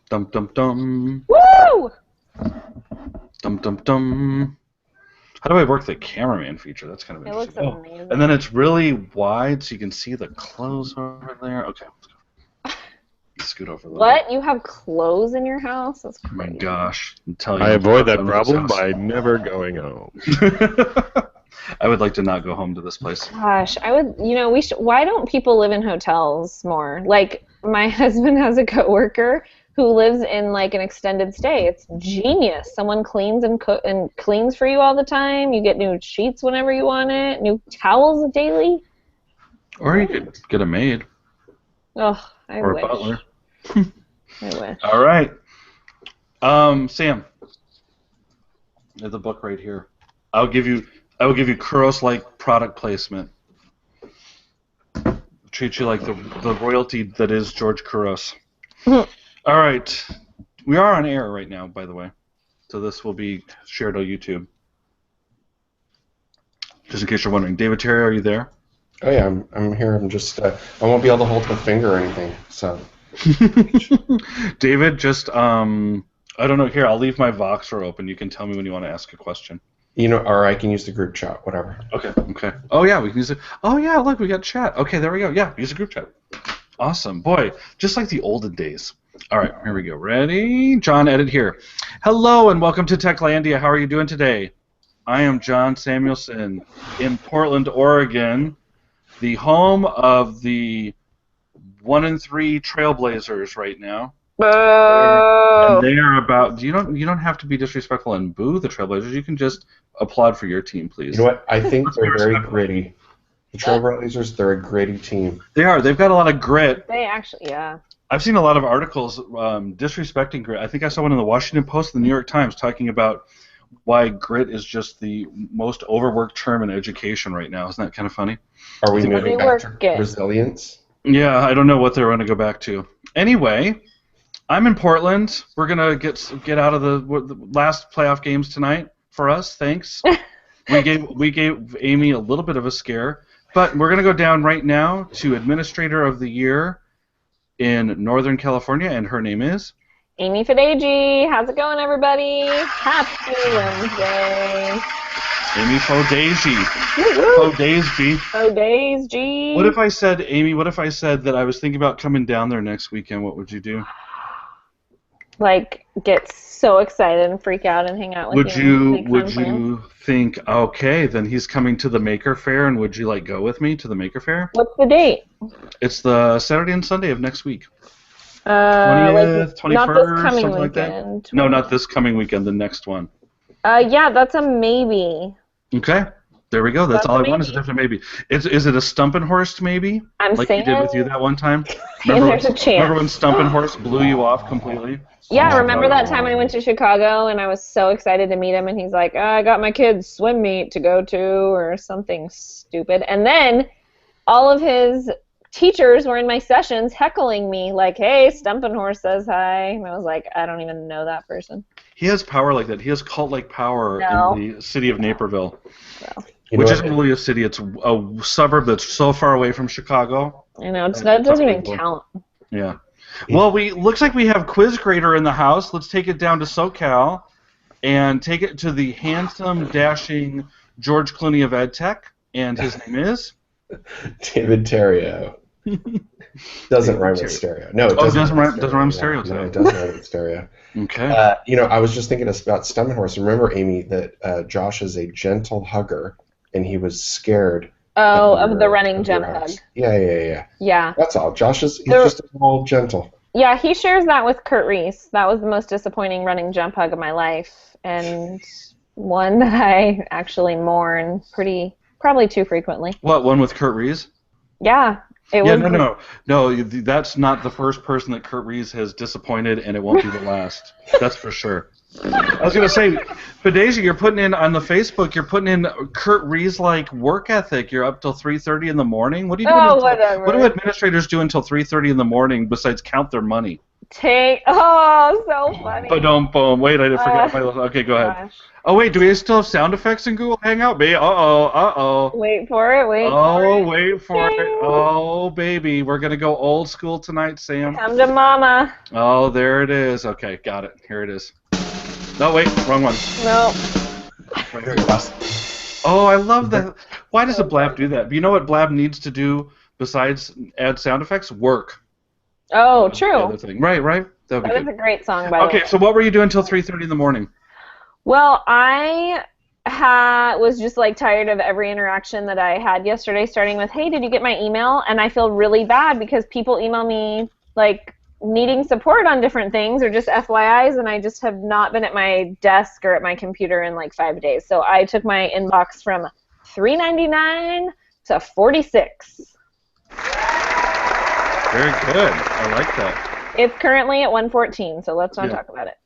Dum dum dum. Woo! Dum dum dum. How do I work the cameraman feature? That's kind of It looks interesting. amazing. And then it's really wide, so you can see the clothes over there. Okay, let's go. Scoot over a little bit. What? You have clothes in your house? That's Oh my crazy. gosh! I'm telling you, I I'm avoid that done with this problem house. by never going home. I would like to not go home to this place. Gosh, I would, why don't people live in hotels more? Like, my husband has a coworker who lives in like an extended stay. It's genius. Someone cleans and cleans for you all the time. You get new sheets whenever you want it, new towels daily. Or you could get a maid. Oh, I Or wish. a butler. I wish. All right. Sam. I have the book right here. I will give you Kuros-like product placement. Treat you like the royalty that is George Kuros. All right. We are on air right now, by the way. So this will be shared on YouTube. Just in case you're wondering. David Terry, are you there? Oh yeah, I'm here. I'm just I won't be able to hold my finger or anything. So David, just I don't know. Here, I'll leave my Voxer open. You can tell me when you want to ask a question. Or I can use the group chat, whatever. Okay. Oh yeah, we can use it. Oh yeah, look, we got chat. Okay, there we go. Yeah, use a group chat. Awesome, boy, just like the olden days. All right, here we go. Ready? John, edit here. Hello and welcome to Techlandia. How are you doing today? I am John Samuelson in Portland, Oregon, the home of the 1-3 Trailblazers right now. And they are about. You don't have to be disrespectful and boo the Trailblazers. You can just applaud for your team, please. You know what? I think they're very gritty. The Trailblazers, they're a gritty team. They are. They've got a lot of grit. They actually, yeah. I've seen a lot of articles disrespecting grit. I think I saw one in the Washington Post and the New York Times talking about why grit is just the most overworked term in education right now. Isn't that kind of funny? Are we moving back to resilience? Yeah, I don't know what they're going to go back to. Anyway, I'm in Portland. We're gonna get out of the last playoff games tonight for us. Thanks. we gave Amy a little bit of a scare, but we're gonna go down right now to Administrator of the Year in Northern California, and her name is Amy Fadagi. How's it going, everybody? Happy Wednesday. Amy Fodagi. Fodagi. What if I said, Amy? What if I said that I was thinking about coming down there next weekend? What would you do? Like, get so excited and freak out and hang out with you. Would you think, okay, then he's coming to the Maker Faire, and would you like go with me to the Maker Faire? What's the date? It's the Saturday and Sunday of next week. 20th, 21st, not this coming something like weekend. that. No, not this coming weekend. The next one. Yeah, that's a maybe. Okay. There we go. That's all I want is a definite maybe. Is it a Stumpenhorst maybe? I'm like saying. He did with you that one time? There's a chance. Remember when Stumpenhorst blew you off completely? Yeah, remember that time I went to Chicago and I was so excited to meet him and he's like, I got my kids' swim meet to go to or something stupid. And then all of his teachers were in my sessions heckling me like, hey, Stumpenhorst says hi. And I was like, I don't even know that person. He has power like that. He has cult-like power in the city of Naperville. So. Which isn't really a city. It's a suburb that's so far away from Chicago. I know. That doesn't even count. Yeah. Well, looks like we have Quiz Grader in the house. Let's take it down to SoCal and take it to the handsome, dashing George Clooney of EdTech. And his name is? David Terrio. Doesn't rhyme with stereo. No, it doesn't rhyme with stereo. No, it doesn't rhyme with stereo. Okay. I was just thinking about Stumpenhorst. Remember, Amy, that Josh is a gentle hugger, and he was scared. Of the running jump hug. Yeah. Yeah. That's all. Josh he's just a little gentle. Yeah, he shares that with Kurt Reese. That was the most disappointing running jump hug of my life, and one that I actually mourn probably too frequently. What, one with Kurt Reese? Yeah. No, that's not the first person that Kurt Reese has disappointed, and it won't be the last. That's for sure. I was going to say, Fadasia, you're putting in on the Facebook, you're putting in Kurt Reese-like work ethic. You're up till 3:30 in the morning. What are you doing? Whatever. What do administrators do until 3:30 in the morning besides count their money? Oh, so funny. But don't boom. Wait, I forgot my. Okay, go ahead. Gosh. Oh wait, do we still have sound effects in Google Hangout? Uh oh. Wait for it. Wait for Oh, it. wait for it. Oh, baby. We're going to go old school tonight, Sam. Come to mama. Oh, there it is. Okay, got it. Here it is. No, wait, wrong one. No. Right here. Oh, I love that. Why does a Blab do that? You know what Blab needs to do besides add sound effects? Work. Oh, true. Right. That would be That is good. a great song, by the way. Okay, so what were you doing until 3:30 in the morning? Well, I was just like tired of every interaction that I had yesterday, starting with, "Hey, did you get my email?" And I feel really bad because people email me like needing support on different things or just FYIs, and I just have not been at my desk or at my computer in like 5 days. So I took my inbox from $3.99 to $46. Very good. I like that. It's currently at 114, so let's not talk about it.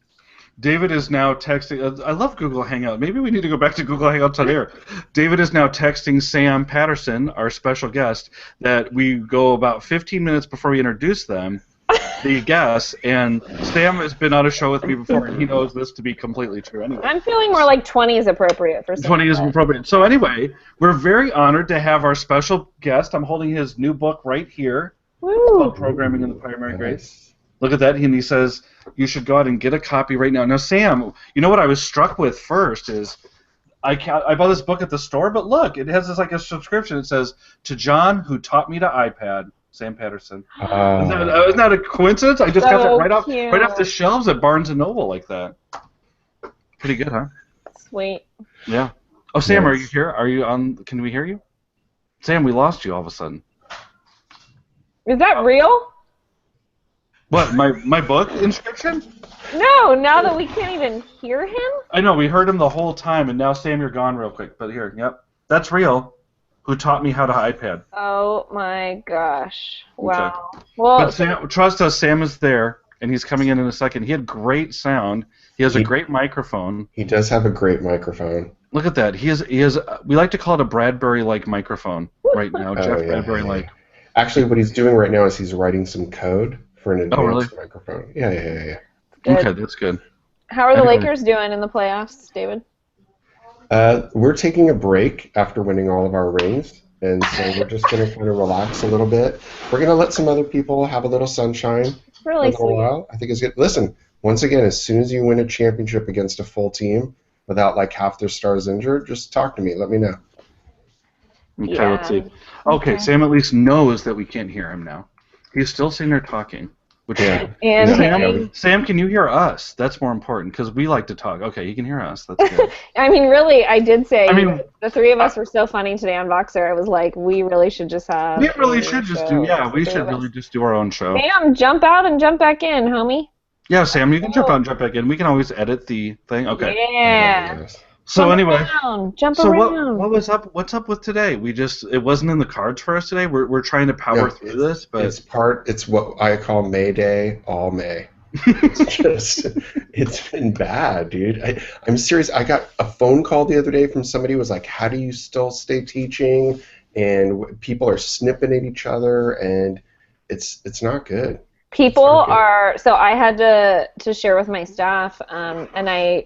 David is now texting. I love Google Hangout. Maybe we need to go back to Google Hangouts on air. David is now texting Sam Patterson, our special guest, that we go about 15 minutes before we introduce them, the guests, and Sam has been on a show with me before, and he knows this to be completely true anyway. I'm feeling more like 20 is appropriate for 20 is appropriate. So anyway, we're very honored to have our special guest. I'm holding his new book right here. It's called Programming in the Primary Grades. Look at that, and he says you should go out and get a copy right now. Now, Sam, you know what I was struck with first is I bought this book at the store, but look, it has this like a subscription. It says, "To John, who taught me to iPad, Sam Patterson." Isn't that a coincidence? I just got that right off the shelves at Barnes & Noble like that. Pretty good, huh? Sweet. Yeah. Oh, Sam, are you here? Are you on? Can we hear you? Sam, we lost you all of a sudden. Is that real? What, my book inscription? No, now that we can't even hear him? I know, we heard him the whole time, and now, Sam, you're gone real quick. But here, yep, that's real. Who taught me how to iPad. Oh, my gosh. Wow. Okay. Well, but Sam, trust us, Sam is there, and he's coming in a second. He had great sound. He has a great microphone. He does have a great microphone. Look at that. He has. We like to call it a Bradbury-like microphone right now. Jeff Bradbury-like. Actually, what he's doing right now is he's writing some code for an advanced microphone. Yeah. Good. Okay, that's good. How are the Lakers doing in the playoffs, David? We're taking a break after winning all of our rings, and so we're just going to kind of relax a little bit. We're going to let some other people have a little sunshine for a little while. I think it's good. Listen, once again, as soon as you win a championship against a full team without like half their stars injured, just talk to me. Let me know. Okay, let's see. Okay, Sam at least knows that we can't hear him now. He's still sitting there talking. Which and Sam, can you hear us? That's more important because we like to talk. Okay, he can hear us. That's good. I mean, really, I did say the three of us were so funny today on Voxer. I was like, we really should just have. We really should just do. Yeah, we should really just do our own show. Sam, jump out and jump back in, homie. Yeah, Sam, you can jump out and jump back in. We can always edit the thing. Okay. Yeah. So anyway, jump around. What was up? What's up with today? It wasn't in the cards for us today. We're trying to power through this, but it's what I call May Day all May. It's been bad, dude. I'm serious. I got a phone call the other day from somebody who was like, "How do you still stay teaching?" And people are snipping at each other, and it's not good. People are. So I had to share with my staff, and I.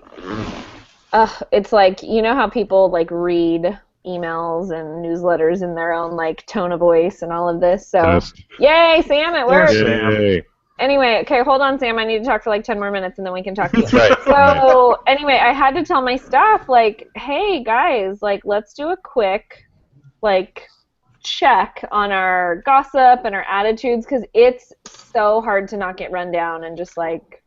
It's like, you know how people like read emails and newsletters in their own like tone of voice and all of this. So, yay, Sam, it worked. Yay. Anyway, okay, hold on, Sam. I need to talk for like 10 more minutes and then we can talk to you. So, anyway, I had to tell my staff, like, hey, guys, like, let's do a quick, like, check on our gossip and our attitudes because it's so hard to not get run down and just like,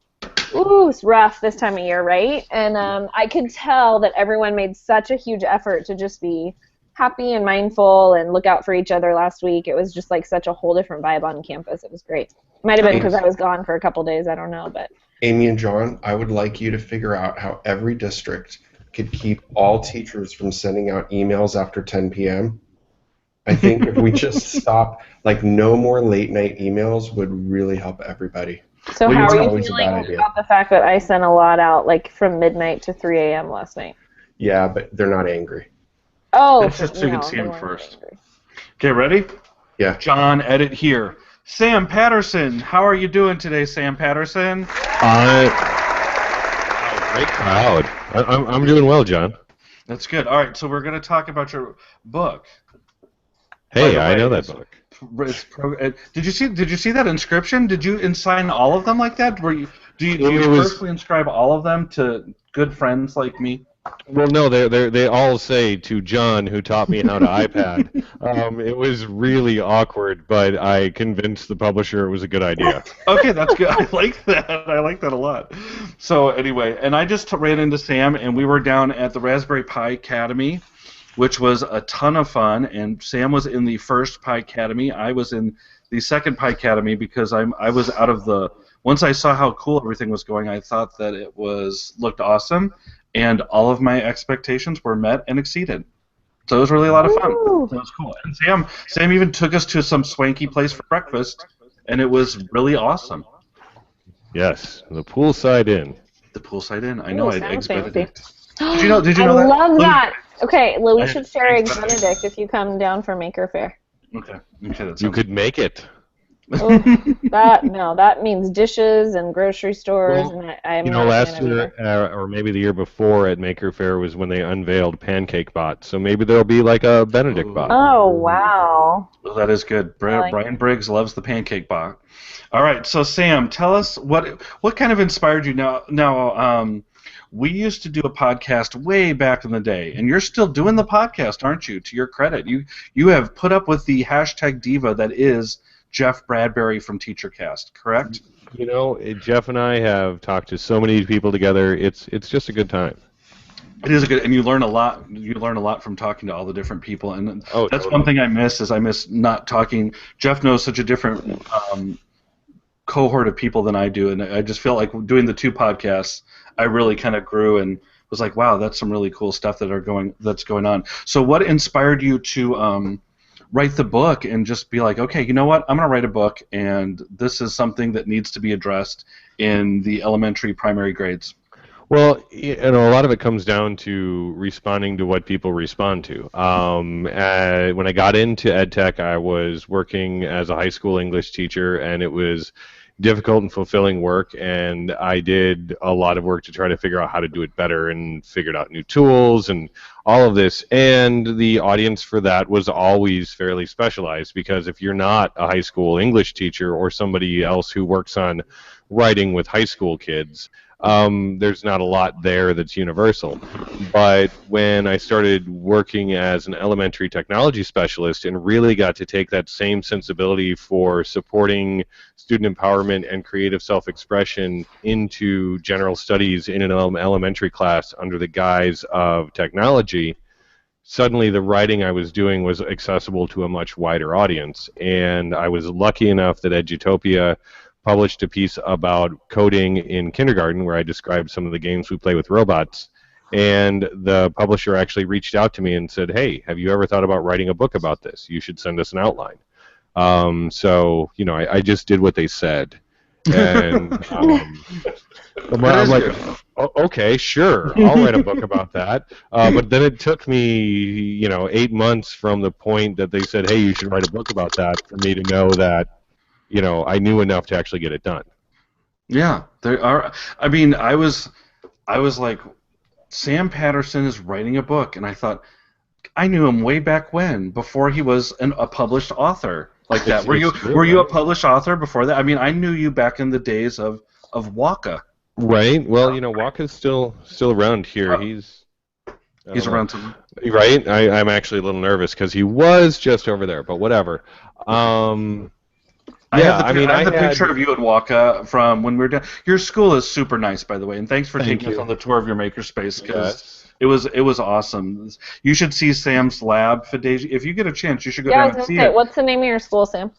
ooh, it's rough this time of year, right? And I could tell that everyone made such a huge effort to just be happy and mindful and look out for each other last week. It was just like such a whole different vibe on campus. It was great. Might have been because I was gone for a couple days. I don't know, but Amy and John, I would like you to figure out how every district could keep all teachers from sending out emails after 10 p.m. I think if we just stop, like no more late night emails would really help everybody. So how are you feeling about the fact that I sent a lot out like from midnight to 3 a.m. last night? Yeah, but they're not angry. Oh, that's just so you can see them first. Okay, ready? Yeah. John, edit here. Sam Patterson. How are you doing today, Sam Patterson? Great crowd. I'm doing well, John. That's good. All right, so we're going to talk about your book. Hey, I know that book. Did you see that inscription? Did you sign all of them like that? Do you personally inscribe all of them to good friends like me? Well, no, they all say to John, who taught me how to iPad. It was really awkward, but I convinced the publisher it was a good idea. Okay, that's good. I like that. I like that a lot. So anyway, and I just ran into Sam, and we were down at the Raspberry Pi Academy, which was a ton of fun. And Sam was in the first Pi Academy. I was in the second Pi Academy because I was out of the. Once I saw how cool everything was going, I thought that it looked awesome. And all of my expectations were met and exceeded. So it was really a lot of fun. So it was cool. And Sam even took us to some swanky place for breakfast, and it was really awesome. Yes, the poolside inn. The poolside inn. I know. I had Eggs fancy. Benedict. Did you know that? I love that. Okay, well, we I should had share Eggs Eggs Benedict if you come down for Maker Faire. Okay, that You could make it. Oh, that means dishes and grocery stores, Well, and I'm You not know, a last fan of year, either. or maybe the year before at Maker Faire was when they unveiled Pancake Bot. So maybe there'll be like a Benedict Bot. Oh, wow. Well, that is good. like Brian Briggs loves the pancake bot. All right, so Sam, tell us what kind of inspired you. Now, we used to do a podcast way back in the day, and you're still doing the podcast, aren't you? To your credit, you have put up with the hashtag diva that is Jeff Bradbury from TeacherCast, correct? You know, Jeff and I have talked to so many people together. It's just a good time. It is a good, and you learn a lot. You learn a lot from talking to all the different people, and that's totally. one thing I miss. Is I miss not talking. Jeff knows such a different cohort of people than I do, and I just feel like doing the two podcasts, I really kind of grew and was like, wow, that's some really cool stuff that's going on. So, what inspired you to write the book and just be like, okay, you know what, I'm going to write a book, and this is something that needs to be addressed in the elementary, primary grades? Well, you know, a lot of it comes down to responding to what people respond to. When I got into EdTech, I was working as a high school English teacher, and it was difficult and fulfilling work, and I did a lot of work to try to figure out how to do it better and figured out new tools and all of this. And the audience for that was always fairly specialized, because if you're not a high school English teacher or somebody else who works on writing with high school kids, there's not a lot there that's universal. But when I started working as an elementary technology specialist and really got to take that same sensibility for supporting student empowerment and creative self-expression into general studies in an elementary class under the guise of technology, suddenly the writing I was doing was accessible to a much wider audience. And I was lucky enough that Edutopia published a piece about coding in kindergarten where I described some of the games we play with robots. And the publisher actually reached out to me and said, hey, have you ever thought about writing a book about this? You should send us an outline. So, you know, I just did what they said. And I'm like, okay, sure, I'll write a book about that. But then it took me, you know, 8 months from the point that they said, hey, you should write a book about that, for me to know that, you know, I knew enough to actually get it done. Yeah, there are. I mean, I was like, Sam Patterson is writing a book, and I thought, I knew him way back when, before he was a published author like that. Were you a published author before that? I mean, I knew you back in the days of Waka. Right. Well, you know, Waka's still around here. Oh. He's around too. Right. I'm actually a little nervous because he was just over there, but whatever. I have the picture of you at Waka from when we were down. Your school is super nice, by the way, and thanks for taking us on the tour of your makerspace, because it was awesome. You should see Sam's lab, Fideji. If you get a chance, you should go down and see it. What's the name of your school, Sam?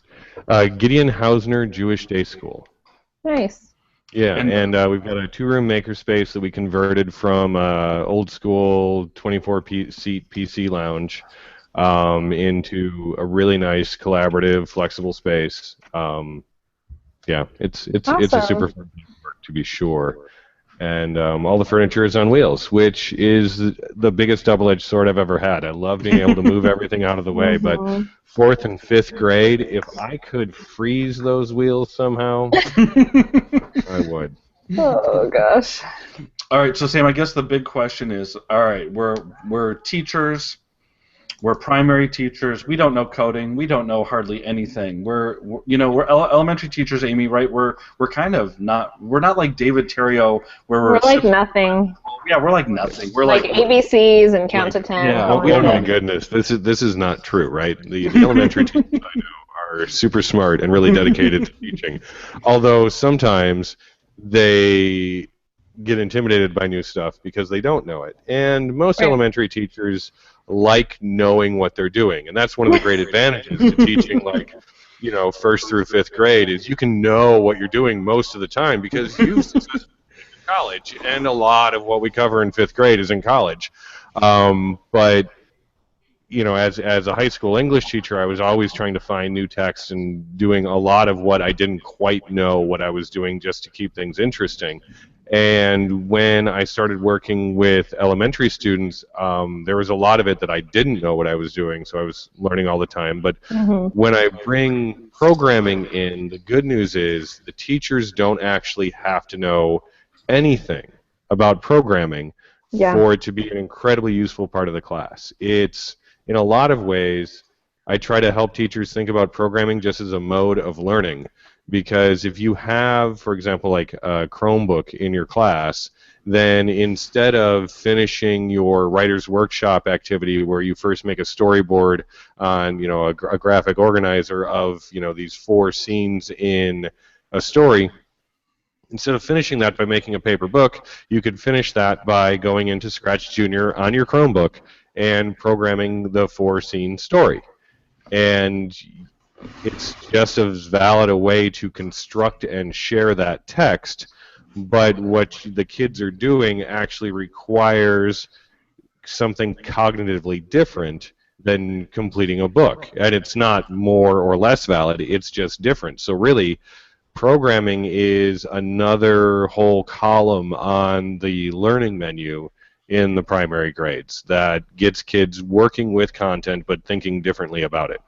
Gideon Hausner Jewish Day School. Nice. Yeah, and we've got a 2-room makerspace that we converted from old school 24-seat PC lounge into a really nice, collaborative, flexible space. Yeah, it's a super fun piece of work, to be sure. And all the furniture is on wheels, which is the biggest double-edged sword I've ever had. I love being able to move everything out of the way, but fourth and fifth grade, if I could freeze those wheels somehow, I would. Oh gosh. All right, so Sam, I guess the big question is, all right, we're teachers, we're primary teachers. We don't know coding. We don't know hardly anything. We're elementary teachers, Amy, right? We're kind of not. We're not like David Terrio, where We're like nothing. Yeah, we're like nothing. We're like ABCs and count to 10. Yeah, oh my goodness, this is not true, right? The elementary teachers I know are super smart and really dedicated to teaching, although sometimes they get intimidated by new stuff because they don't know it. And most elementary teachers like knowing what they're doing, and that's one of the great advantages to teaching, like, first through fifth grade, is you can know what you're doing most of the time because you've successfully been in college, and a lot of what we cover in fifth grade is in college. But as a high school English teacher, I was always trying to find new texts and doing a lot of what I didn't quite know what I was doing just to keep things interesting. And when I started working with elementary students, there was a lot of it that I didn't know what I was doing, so I was learning all the time. But when I bring programming in, the good news is the teachers don't actually have to know anything about programming for it to be an incredibly useful part of the class. It's, in a lot of ways, I try to help teachers think about programming just as a mode of learning. Because if you have, for example, like a Chromebook in your class, then instead of finishing your writer's workshop activity where you first make a storyboard on, a graphic organizer of, these 4 scenes in a story, instead of finishing that by making a paper book, you could finish that by going into Scratch Junior on your Chromebook and programming the 4-scene story. And it's just as valid a way to construct and share that text, but what the kids are doing actually requires something cognitively different than completing a book. And it's not more or less valid, it's just different. So really, programming is another whole column on the learning menu in the primary grades that gets kids working with content but thinking differently about it.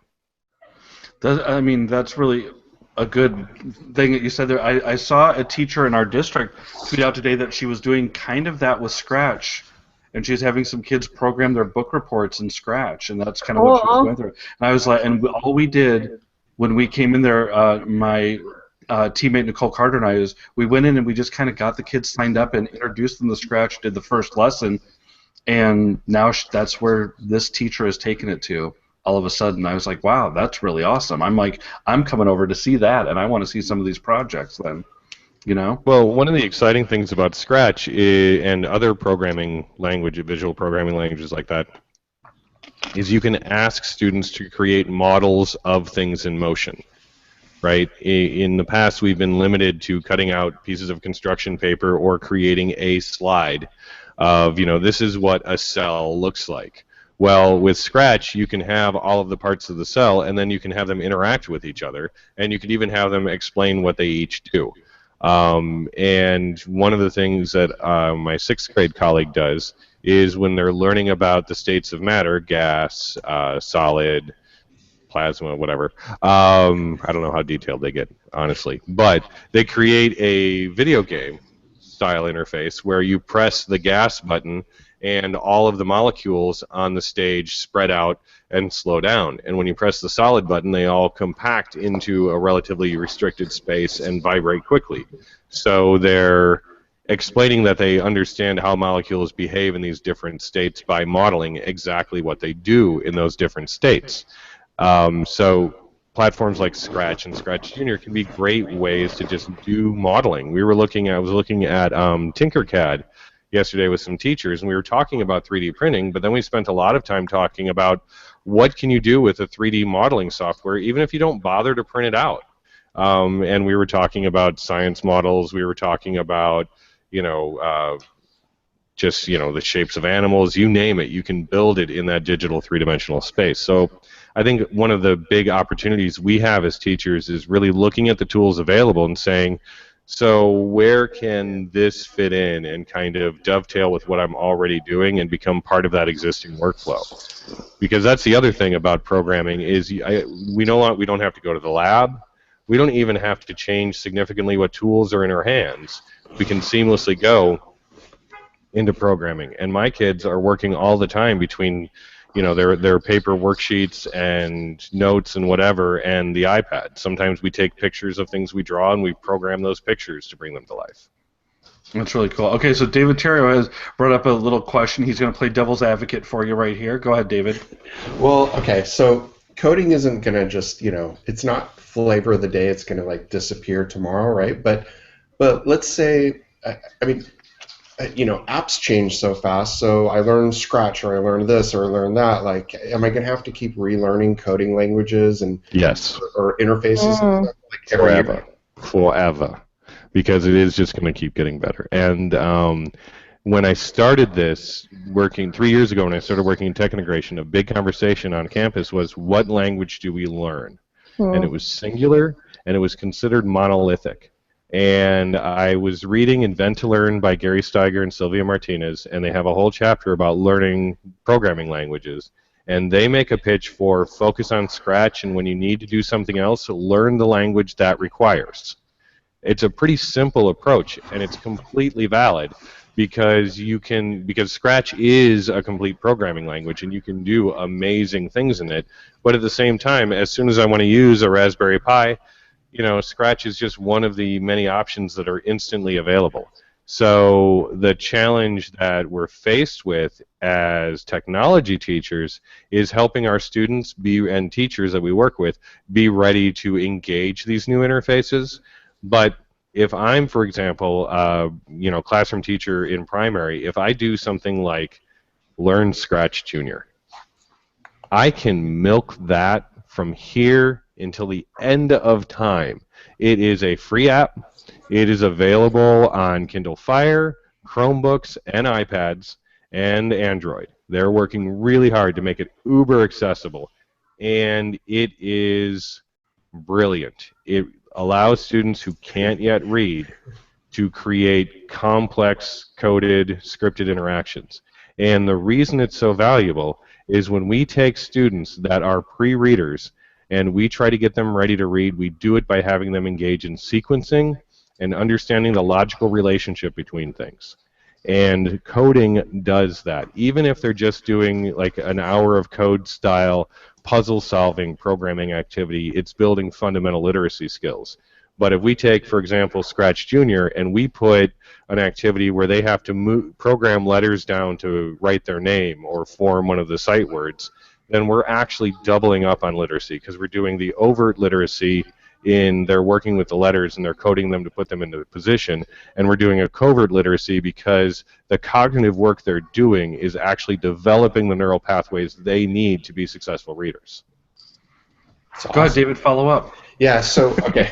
That's really a good thing that you said there. I saw a teacher in our district tweet out today that she was doing kind of that with Scratch, and she's having some kids program their book reports in Scratch, and that's kind of what she was going through. And I was like, all we did when we came in there, my teammate Nicole Carter and I, is we went in and we just kind of got the kids signed up and introduced them to Scratch, did the first lesson, and now that's where this teacher has taken it to. All of a sudden, I was like, wow, that's really awesome. I'm coming over to see that, and I want to see some of these projects then, Well, one of the exciting things about Scratch and other programming language, visual programming languages like that, is you can ask students to create models of things in motion, right? In the past, we've been limited to cutting out pieces of construction paper or creating a slide of, this is what a cell looks like. Well, with Scratch, you can have all of the parts of the cell, and then you can have them interact with each other, and you can even have them explain what they each do. And one of the things that my 6th grade colleague does is when they're learning about the states of matter, gas, solid, plasma, whatever. I don't know how detailed they get, honestly. But they create a video game style interface where you press the gas button and all of the molecules on the stage spread out and slow down. And when you press the solid button, they all compact into a relatively restricted space and vibrate quickly. So they're explaining that they understand how molecules behave in these different states by modeling exactly what they do in those different states. So platforms like Scratch and Scratch Junior can be great ways to just do modeling. I was looking at Tinkercad yesterday with some teachers, and we were talking about 3D printing, but then we spent a lot of time talking about what can you do with a 3D modeling software, even if you don't bother to print it out. And we were talking about science models, we were talking about, just, the shapes of animals, you name it, you can build it in that digital three-dimensional space. So I think one of the big opportunities we have as teachers is really looking at the tools available and saying, So where can this fit in and kind of dovetail with what I'm already doing and become part of that existing workflow? Because that's the other thing about programming is we don't have to go to the lab. We don't even have to change significantly what tools are in our hands. We can seamlessly go into programming. And my kids are working all the time between, their paper worksheets and notes and whatever and the iPad. Sometimes we take pictures of things we draw and we program those pictures to bring them to life. That's really cool. Okay, so David Terrio has brought up a little question. He's going to play devil's advocate for you right here. Go ahead, David. Well, okay, so coding isn't going to just, it's not flavor of the day. It's going to like disappear tomorrow, right? But let's say, apps change so fast. So I learned Scratch, or I learned this, or I learned that. Like, am I going to have to keep relearning coding languages and yes, or interfaces and stuff, like every year? Forever, because it is just going to keep getting better. And when I started this working 3 years ago, when I started working in tech integration, a big conversation on campus was, what language do we learn? And it was singular, and it was considered monolithic. And I was reading Invent to Learn by Gary Steiger and Sylvia Martinez, and they have a whole chapter about learning programming languages. And they make a pitch for focus on Scratch, and when you need to do something else, learn the language that requires. It's a pretty simple approach, and it's completely valid because Scratch is a complete programming language, and you can do amazing things in it. But at the same time, as soon as I want to use a Raspberry Pi, Scratch is just one of the many options that are instantly available. So the challenge that we're faced with as technology teachers is helping our students and teachers that we work with be ready to engage these new interfaces. But if I'm, for example, classroom teacher in primary, if I do something like Learn Scratch Junior, I can milk that from here until the end of time. It is a free app. It is available on Kindle Fire, Chromebooks, and iPads, and Android. They're working really hard to make it uber accessible, and it is brilliant. It allows students who can't yet read to create complex, coded, scripted interactions. And the reason it's so valuable is when we take students that are pre-readers and we try to get them ready to read, we do it by having them engage in sequencing and understanding the logical relationship between things. And coding does that. Even if they're just doing like an hour of code style puzzle solving programming activity, it's building fundamental literacy skills. But if we take, for example, Scratch Junior, and we put an activity where they have to program letters down to write their name or form one of the sight words, then we're actually doubling up on literacy because we're doing the overt literacy in they're working with the letters and they're coding them to put them into position, and we're doing a covert literacy because the cognitive work they're doing is actually developing the neural pathways they need to be successful readers. Awesome. Go ahead, David, follow up. Yeah, so, okay,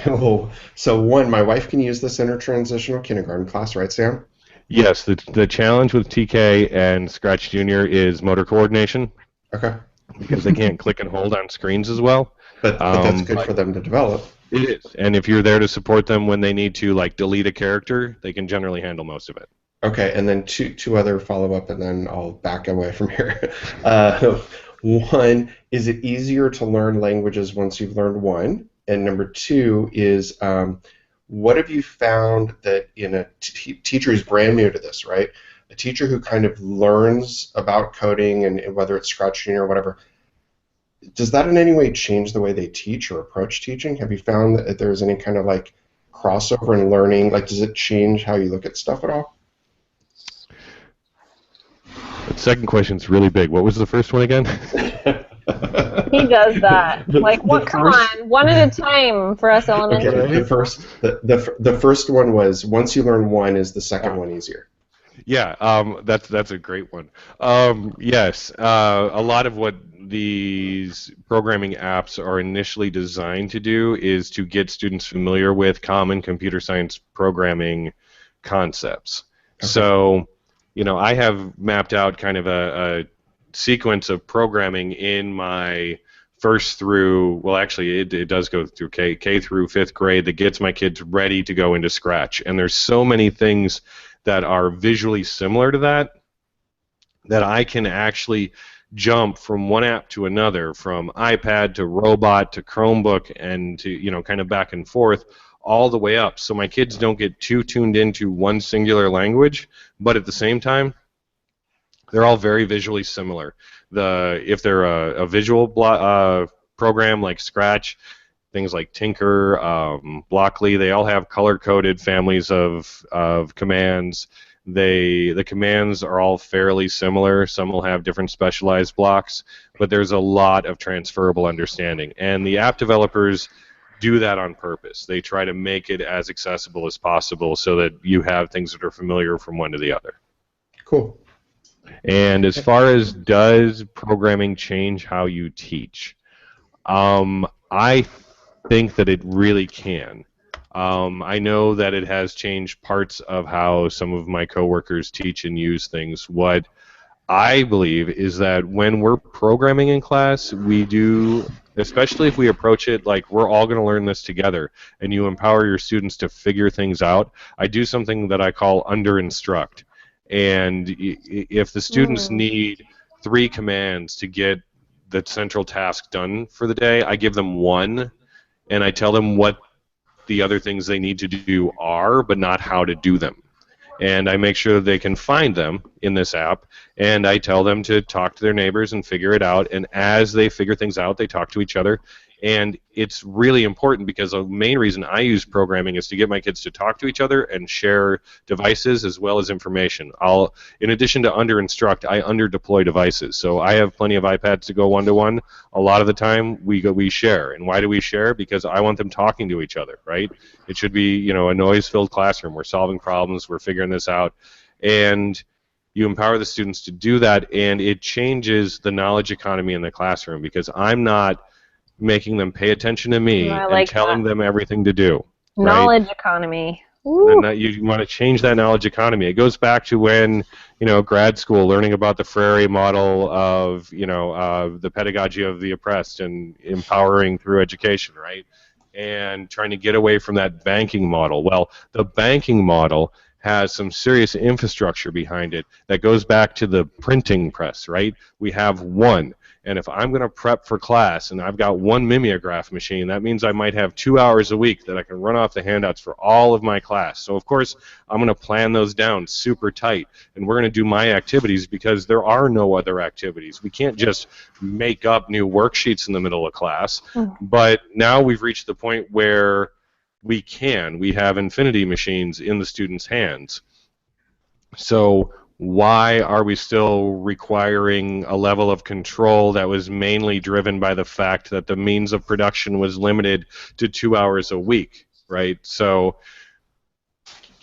so one, my wife can use this in her transitional kindergarten class, right, Sam? Yes, the challenge with TK and Scratch Junior is motor coordination. Okay. Because they can't click and hold on screens as well. But that's good for them to develop. It is. And if you're there to support them when they need to, like, delete a character, they can generally handle most of it. Okay, and then two other follow-up, and then I'll back away from here. One, is it easier to learn languages once you've learned one? And number two is, what have you found that in a teacher who's brand new to this, right? A teacher who kind of learns about coding and whether it's Scratch Junior or whatever, does that in any way change the way they teach or approach teaching? Have you found that there's any kind of like crossover in learning? Like, does it change how you look at stuff at all? The second question's really big. What was the first one again? He does that. Like, what? Come on, one at a time for us elementary. Okay, the first one was once you learn one, is the second one easier? Yeah, that's a great one. Yes, a lot of what these programming apps are initially designed to do is to get students familiar with common computer science programming concepts. Okay. So, I have mapped out kind of a sequence of programming in my first through, well, actually, it does go through K through fifth grade that gets my kids ready to go into Scratch. And there's so many things that are visually similar to that I can actually jump from one app to another, from iPad to robot to Chromebook, and to, kind of back and forth all the way up. So my kids don't get too tuned into one singular language, but at the same time, they're all very visually similar. If they're a visual program like Scratch, things like Tinker, Blockly, they all have color-coded families of commands. The commands are all fairly similar. Some will have different specialized blocks, but there's a lot of transferable understanding. And the app developers do that on purpose. They try to make it as accessible as possible so that you have things that are familiar from one to the other. Cool. And as far as does programming change how you teach, I think that it really can. I know that it has changed parts of how some of my coworkers teach and use things. What I believe is that when we're programming in class, we do, especially if we approach it like we're all going to learn this together, and you empower your students to figure things out, I do something that I call under-instruct. And if the students need 3 commands to get the central task done for the day, I give them 1, and I tell them what the other things they need to do are, but not how to do them. And I make sure that they can find them in this app, and I tell them to talk to their neighbors and figure it out, and as they figure things out, they talk to each other. And it's really important because the main reason I use programming is to get my kids to talk to each other and share devices as well as information. In addition to under-instruct, I under-deploy devices. So I have plenty of iPads to go one-to-one. A lot of the time, we share. And why do we share? Because I want them talking to each other, right? It should be, a noise-filled classroom. We're solving problems. We're figuring this out. And you empower the students to do that, and it changes the knowledge economy in the classroom because I'm not making them pay attention to me and telling them everything to do. Knowledge economy. And you want to change that knowledge economy. It goes back to when, grad school, learning about the Freire model of, the pedagogy of the oppressed and empowering through education, right? And trying to get away from that banking model. Well, the banking model has some serious infrastructure behind it that goes back to the printing press, right? We have one. And if I'm going to prep for class and I've got one mimeograph machine, that means I might have 2 hours a week that I can run off the handouts for all of my class. So, of course, I'm going to plan those down super tight. And we're going to do my activities because there are no other activities. We can't just make up new worksheets in the middle of class. But now we've reached the point where we have infinity machines in the students' hands. So why are we still requiring a level of control that was mainly driven by the fact that the means of production was limited to 2 hours a week, right? So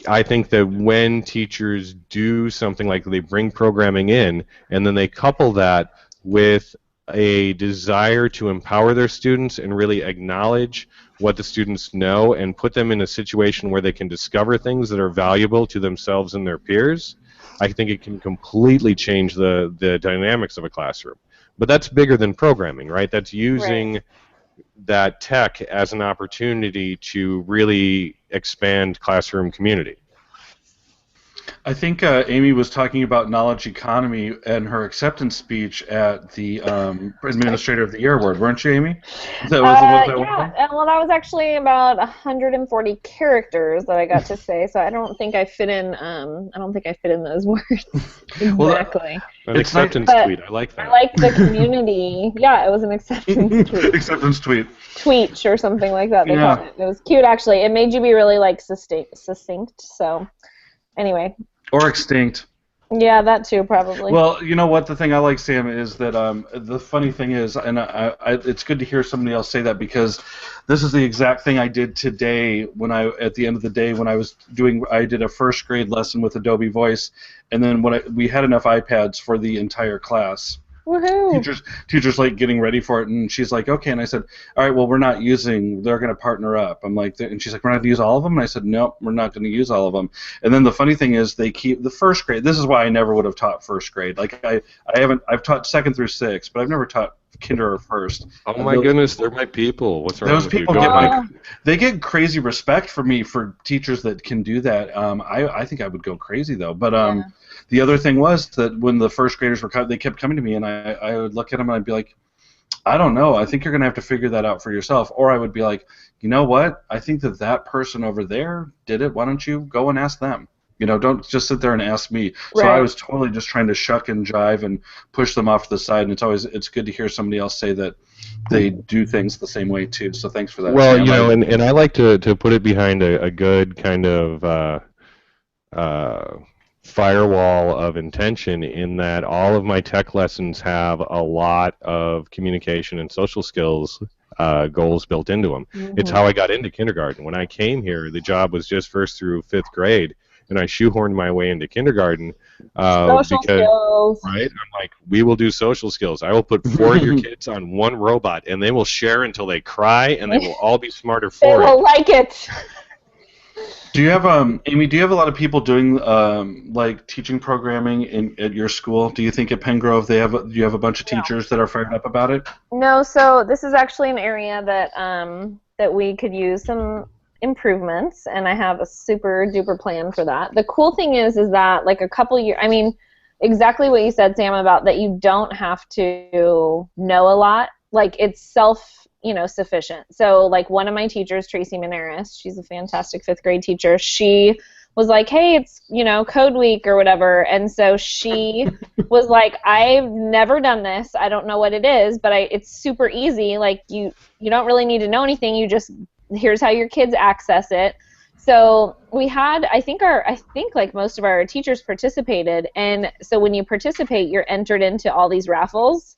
I think that when teachers do something like they bring programming in and then they couple that with a desire to empower their students and really acknowledge what the students know and put them in a situation where they can discover things that are valuable to themselves and their peers, I think it can completely change the dynamics of a classroom. But that's bigger than programming, right? That's using that tech as an opportunity to really expand classroom community. I think Amy was talking about knowledge economy and her acceptance speech at the Administrator of the Year Award, weren't you, Amy? Well, that was actually about 140 characters that I got to say, so I don't think I fit in. Those words exactly. An acceptance tweet. I like that. I like the community. Yeah, it was an acceptance tweet. Acceptance tweet. Tweet or something like that. They called it. It was cute, actually. It made you be really succinct. So. Anyway. Or extinct. Yeah, that too, probably. Well, you know what? The thing I like, Sam, is that the funny thing is, and it's good to hear somebody else say that because this is the exact thing I did today at the end of the day when I did a first grade lesson with Adobe Voice, and then we had enough iPads for the entire class. Woohoo! Teachers like getting ready for it, and she's like, okay, and I said, all right, well, they're going to partner up. I'm like, and she's like, we're not going to use all of them, and I said, nope, we're not going to use all of them. And then the funny thing is, they keep the first grade. This is why I never would have taught first grade. Like I've taught 2nd through 6th, but I've never taught kinder or first. Oh my goodness, they're my people. What's wrong Those with you? people they get crazy respect from me for teachers that can do that. I think I would go crazy though. But the other thing was that when the first graders they kept coming to me, and I would look at them and I'd be like, I don't know. I think you're gonna have to figure that out for yourself. Or I would be like, you know what? I think that person over there did it. Why don't you go and ask them? You know, don't just sit there and ask me. Right. So I was totally just trying to shuck and jive and push them off to the side. And it's good to hear somebody else say that they do things the same way too. So thanks for that. Well, Sam. you know, and I like to put it behind a good kind of firewall of intention in that all of my tech lessons have a lot of communication and social skills goals built into them. Mm-hmm. It's how I got into kindergarten. When I came here, the job was just first through fifth grade, and I shoehorned my way into kindergarten social skills. Right? I'm like, we will do social skills. I will put 4 of your kids on one robot, and they will share until they cry, and they will all be smarter for it. They will like it. Do you have Amy? Do you have a lot of people doing like teaching programming at your school? Do you think at Pen Grove do you have a bunch of teachers that are fired up about it? No. So this is actually an area that that we could use some improvements, and I have a super duper plan for that. The cool thing is that like a couple years, I mean, exactly what you said, Sam, about that you don't have to know a lot. Like it's sufficient. So like one of my teachers, Tracy Maneris, she's a fantastic 5th grade teacher. She was like, hey, it's, code week or whatever. And so she was like, I've never done this. I don't know what it is, but it's super easy. Like you don't really need to know anything. You just, here's how your kids access it. So we had, I think like most of our teachers participated. And so when you participate, you're entered into all these raffles.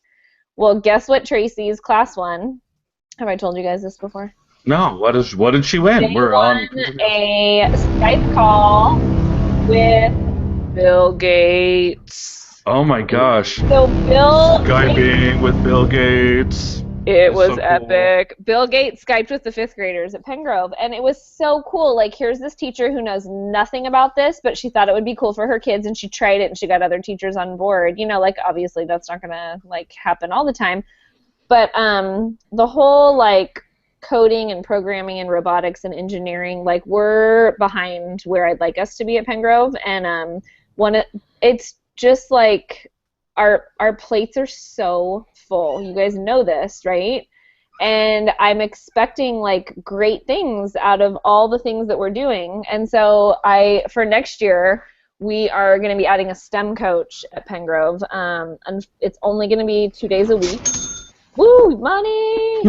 Well, guess what Tracy's class won? Have I told you guys this before? No. What did she win? They won a Skype call with Bill Gates. Oh my gosh. So Bill Skyping with Bill Gates. It was so epic. Cool. Bill Gates Skyped with the 5th graders at Pen Grove, and it was so cool. Like, here's this teacher who knows nothing about this, but she thought it would be cool for her kids, and she tried it, and she got other teachers on board. Like, obviously that's not going to, like, happen all the time. But the whole, like, coding and programming and robotics and engineering, like, we're behind where I'd like us to be at Pen Grove, and it's just, like, our plates are so full. You guys know this, right? And I'm expecting like great things out of all the things that we're doing. And so for next year, we are going to be adding a STEM coach at Pen Grove. And it's only going to be 2 days a week. Woo, money!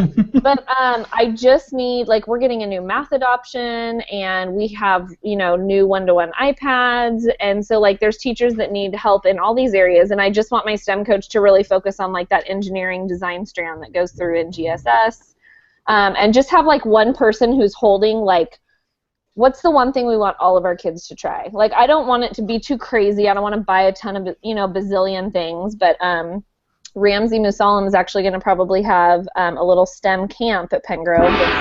But I just need, like, we're getting a new math adoption, and we have, new one-to-one iPads, and so, like, there's teachers that need help in all these areas, and I just want my STEM coach to really focus on, like, that engineering design strand that goes through in GSS, and just have, like, one person who's holding, like, what's the one thing we want all of our kids to try? Like, I don't want it to be too crazy. I don't want to buy a ton of, bazillion things, but Ramsey Musalam is actually going to probably have a little STEM camp at Pen Grove this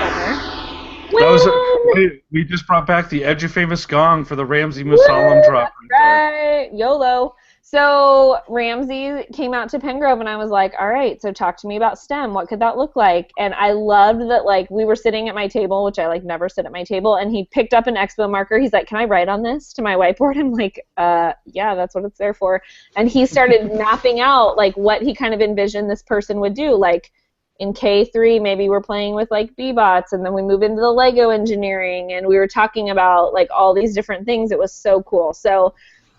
summer. We just brought back the Edufamous gong for the Ramsey Musalam drop. Right, YOLO. So Ramsey came out to Pen Grove, and I was like, all right, so talk to me about STEM. What could that look like? And I loved that, like, we were sitting at my table, which I, like, never sit at my table, and he picked up an expo marker. He's like, can I write on this to my whiteboard? I'm like, yeah, that's what it's there for. And he started mapping out, like, what he kind of envisioned this person would do. Like, in K3, maybe we're playing with, like, B-bots, and then we move into the Lego engineering, and we were talking about, like, all these different things. It was so cool. So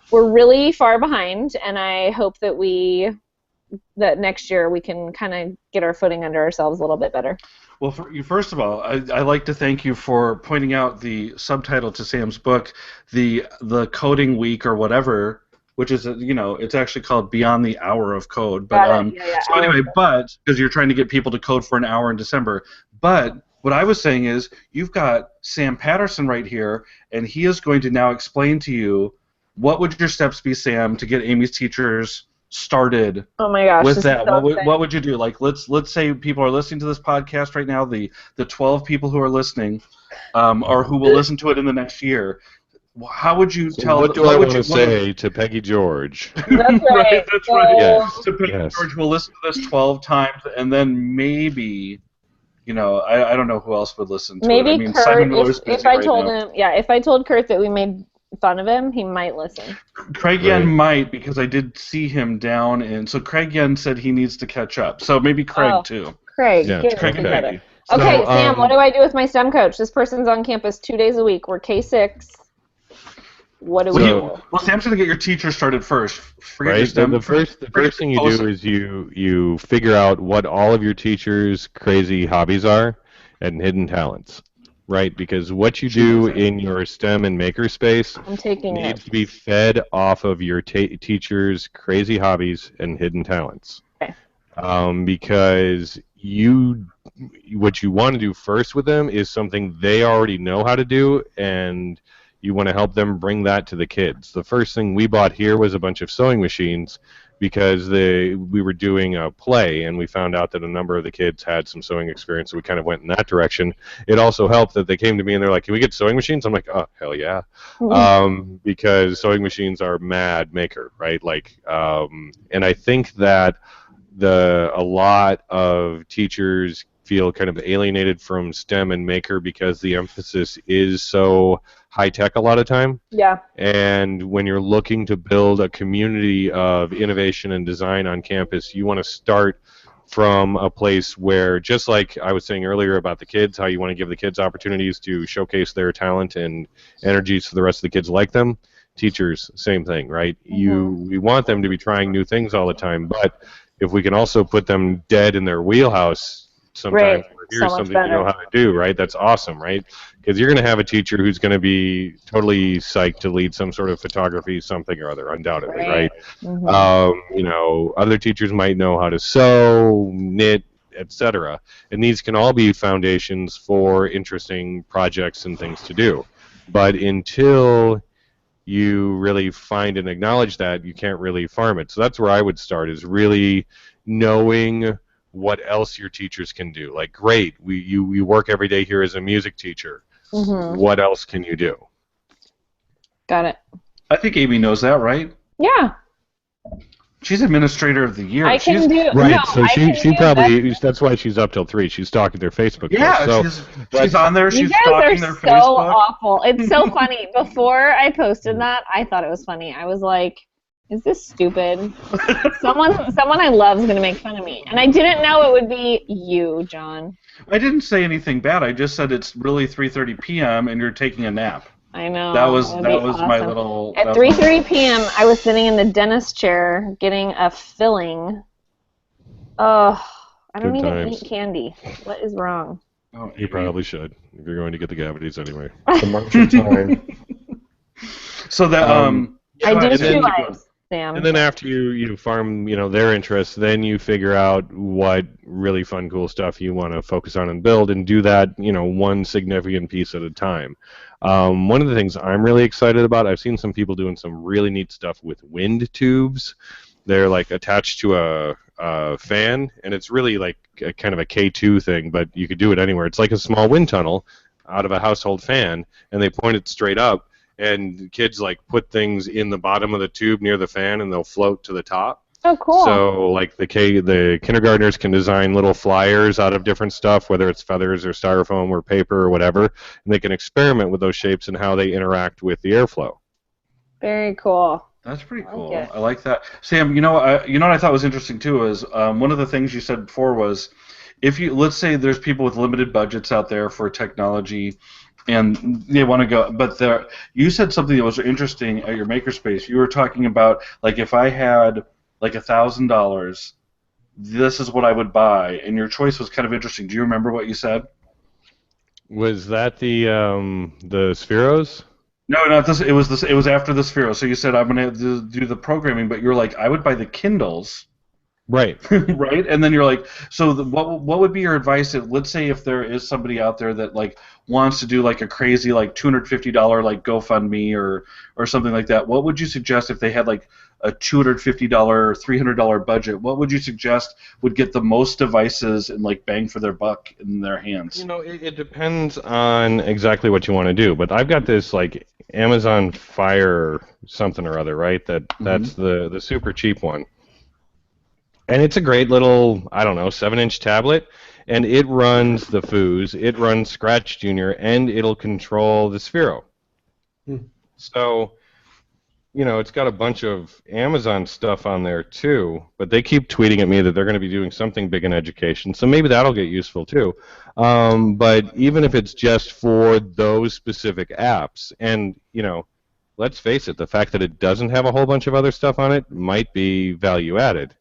we're really far behind, and I hope that that next year we can kind of get our footing under ourselves a little bit better. Well, first of all, I'd like to thank you for pointing out the subtitle to Sam's book, the Coding Week or whatever, which is, it's actually called Beyond the Hour of Code. But so anyway, because you're trying to get people to code for an hour in December. But what I was saying is you've got Sam Patterson right here, and he is going to now explain to you what would your steps be, Sam, to get Amy's teachers started? Oh my gosh! With that, what would you do? Like, let's say people are listening to this podcast right now. The 12 people who are listening, or who will listen to it in the next year. how would you So tell? what do I want to say to Peggy George? That's right. Right, that's right. Yes. So Peggy Yes. George will listen to this 12 times, and then maybe, I don't know who else would listen to it. Maybe I mean, Kurt, Simon Miller's if busy I right told now. him, yeah, if I told Kurt that we made fun of him, he might listen. Craig Right. Yen might, because I did see him down so Craig Yen said he needs to catch up. So maybe Craig too. Craig, Yeah, get it Craig and together. Peggy. Okay, So, Sam, what do I do with my STEM coach? This person's on campus 2 days a week. We're K6. What do we do? Well, Sam's going to get your teacher started first. Forget your Right. STEM. The first thing you do is you figure out what all of your teachers' crazy hobbies are and hidden talents. Right, because what you do in your STEM and makerspace I'm taking needs notes. to be fed off of your teachers' crazy hobbies and hidden talents. Okay. Because what you want to do first with them is something they already know how to do, and you want to help them bring that to the kids. The first thing we bought here was a bunch of sewing machines because we were doing a play, and we found out that a number of the kids had some sewing experience, so we kind of went in that direction. It also helped that they came to me and they're like, "Can we get sewing machines?" I'm like, "Oh, hell yeah." Because sewing machines are mad maker, right? And I think that a lot of teachers feel kind of alienated from STEM and maker because the emphasis is so high tech a lot of time. Yeah. And when you're looking to build a community of innovation and design on campus, you want to start from a place where, just like I was saying earlier about the kids, how you want to give the kids opportunities to showcase their talent and energies so the rest of the kids like them. Teachers, same thing, right? We want them to be trying new things all the time, but if we can also put them dead in their wheelhouse sometimes, here's something you know how to do, right? That's awesome, right? Because you're going to have a teacher who's going to be totally psyched to lead some sort of photography, something or other, undoubtedly, right? Other teachers might know how to sew, knit, etc. And these can all be foundations for interesting projects and things to do. But until you really find and acknowledge that, you can't really farm it. So that's where I would start, is really knowing what else your teachers can do. Like, great, you work every day here as a music teacher. What else can you do? Got it. I think Amy knows that, right? Yeah. She's Administrator of the Year. I can do right. No, so she probably that's why she's up till 3. She's stalking their Facebook. Yeah, posts. she's on there. You She's guys stalking are their so Facebook. awful. It's so funny. Before I posted that, I thought it was funny. I was like, "Is this stupid? Someone I love is gonna make fun of me." And I didn't know it would be you, John. I didn't say anything bad. I just said it's really 3:30 p.m. and you're taking a nap. I know. That was awesome. my little. At 3:30 p.m., I was sitting in the dentist chair getting a filling. I don't Good even times. eat candy. What is wrong? Oh, You probably should, if you're going to get the cavities anyway. The march of time. So that I do and then- realize, Sam. And then after you farm, their interests, then you figure out what really fun, cool stuff you want to focus on and build, and do that, one significant piece at a time. One of the things I'm really excited about, I've seen some people doing some really neat stuff with wind tubes. They're like attached to a fan, and it's really like a kind of a K2 thing, but you could do it anywhere. It's like a small wind tunnel out of a household fan, and they point it straight up. And kids put things in the bottom of the tube near the fan, and they'll float to the top. Oh, cool. So the kindergartners can design little flyers out of different stuff, whether it's feathers or styrofoam or paper or whatever, and they can experiment with those shapes and how they interact with the airflow. Very cool. That's pretty cool. it. I like that. Sam, what I thought was interesting too is one of the things you said before was, let's say there's people with limited budgets out there for technology, and they want to go, but you said something that was interesting at your makerspace. You were talking about if I had $1,000, this is what I would buy, and your choice was kind of interesting. Do you remember what you said? Was that the Spheros? No, not this. It was this. It was after the Sphero. So you said I'm going to do the programming, but you're like, I would buy the Kindles Right. Right? And then you're like, so what would be your advice if, let's say, if there is somebody out there that like wants to do like a crazy like $250 like GoFundMe or something like that? What would you suggest if they had like a $250, $300 budget? What would you suggest would get the most devices and like bang for their buck in their hands? It depends on exactly what you want to do, but I've got this like Amazon Fire something or other, right? That's the super cheap one. And it's a great little, I don't know, 7-inch tablet, and it runs the Foos, it runs Scratch Junior, and it'll control the Sphero. So, it's got a bunch of Amazon stuff on there too, but they keep tweeting at me that they're going to be doing something big in education, so maybe that'll get useful too. But even if it's just for those specific apps, and, let's face it, the fact that it doesn't have a whole bunch of other stuff on it might be value added.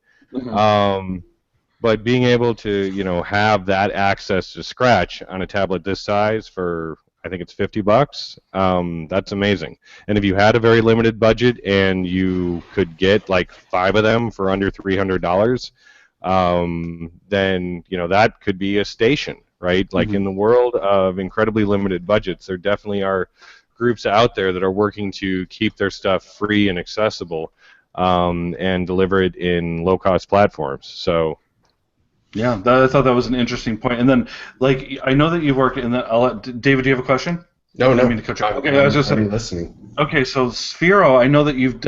But being able to, have that access to Scratch on a tablet this size for, I think it's $50, that's amazing. And if you had a very limited budget and you could get like 5 of them for under $300, then, that could be a station, right? Like in the world of incredibly limited budgets, there definitely are groups out there that are working to keep their stuff free and accessible. And deliver it in low-cost platforms. So, yeah, I thought that was an interesting point. And then, like, I know that you've worked in the. David, do you have a question? No. I didn't mean to cut you off. Okay, I was just saying. Listening. Okay, so Sphero, I know that you've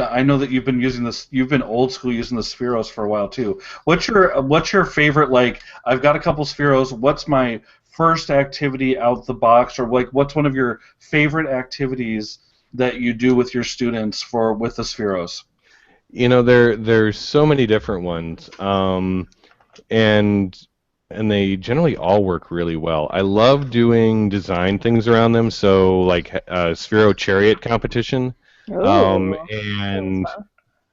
been using this. You've been old school using the Spheros for a while too. What's your favorite? Like, I've got a couple Spheros. What's my first activity out the box, or like, what's one of your favorite activities that you do with your students with the Spheros? There's so many different ones, and they generally all work really well. I love doing design things around them, so like Sphero Chariot competition. And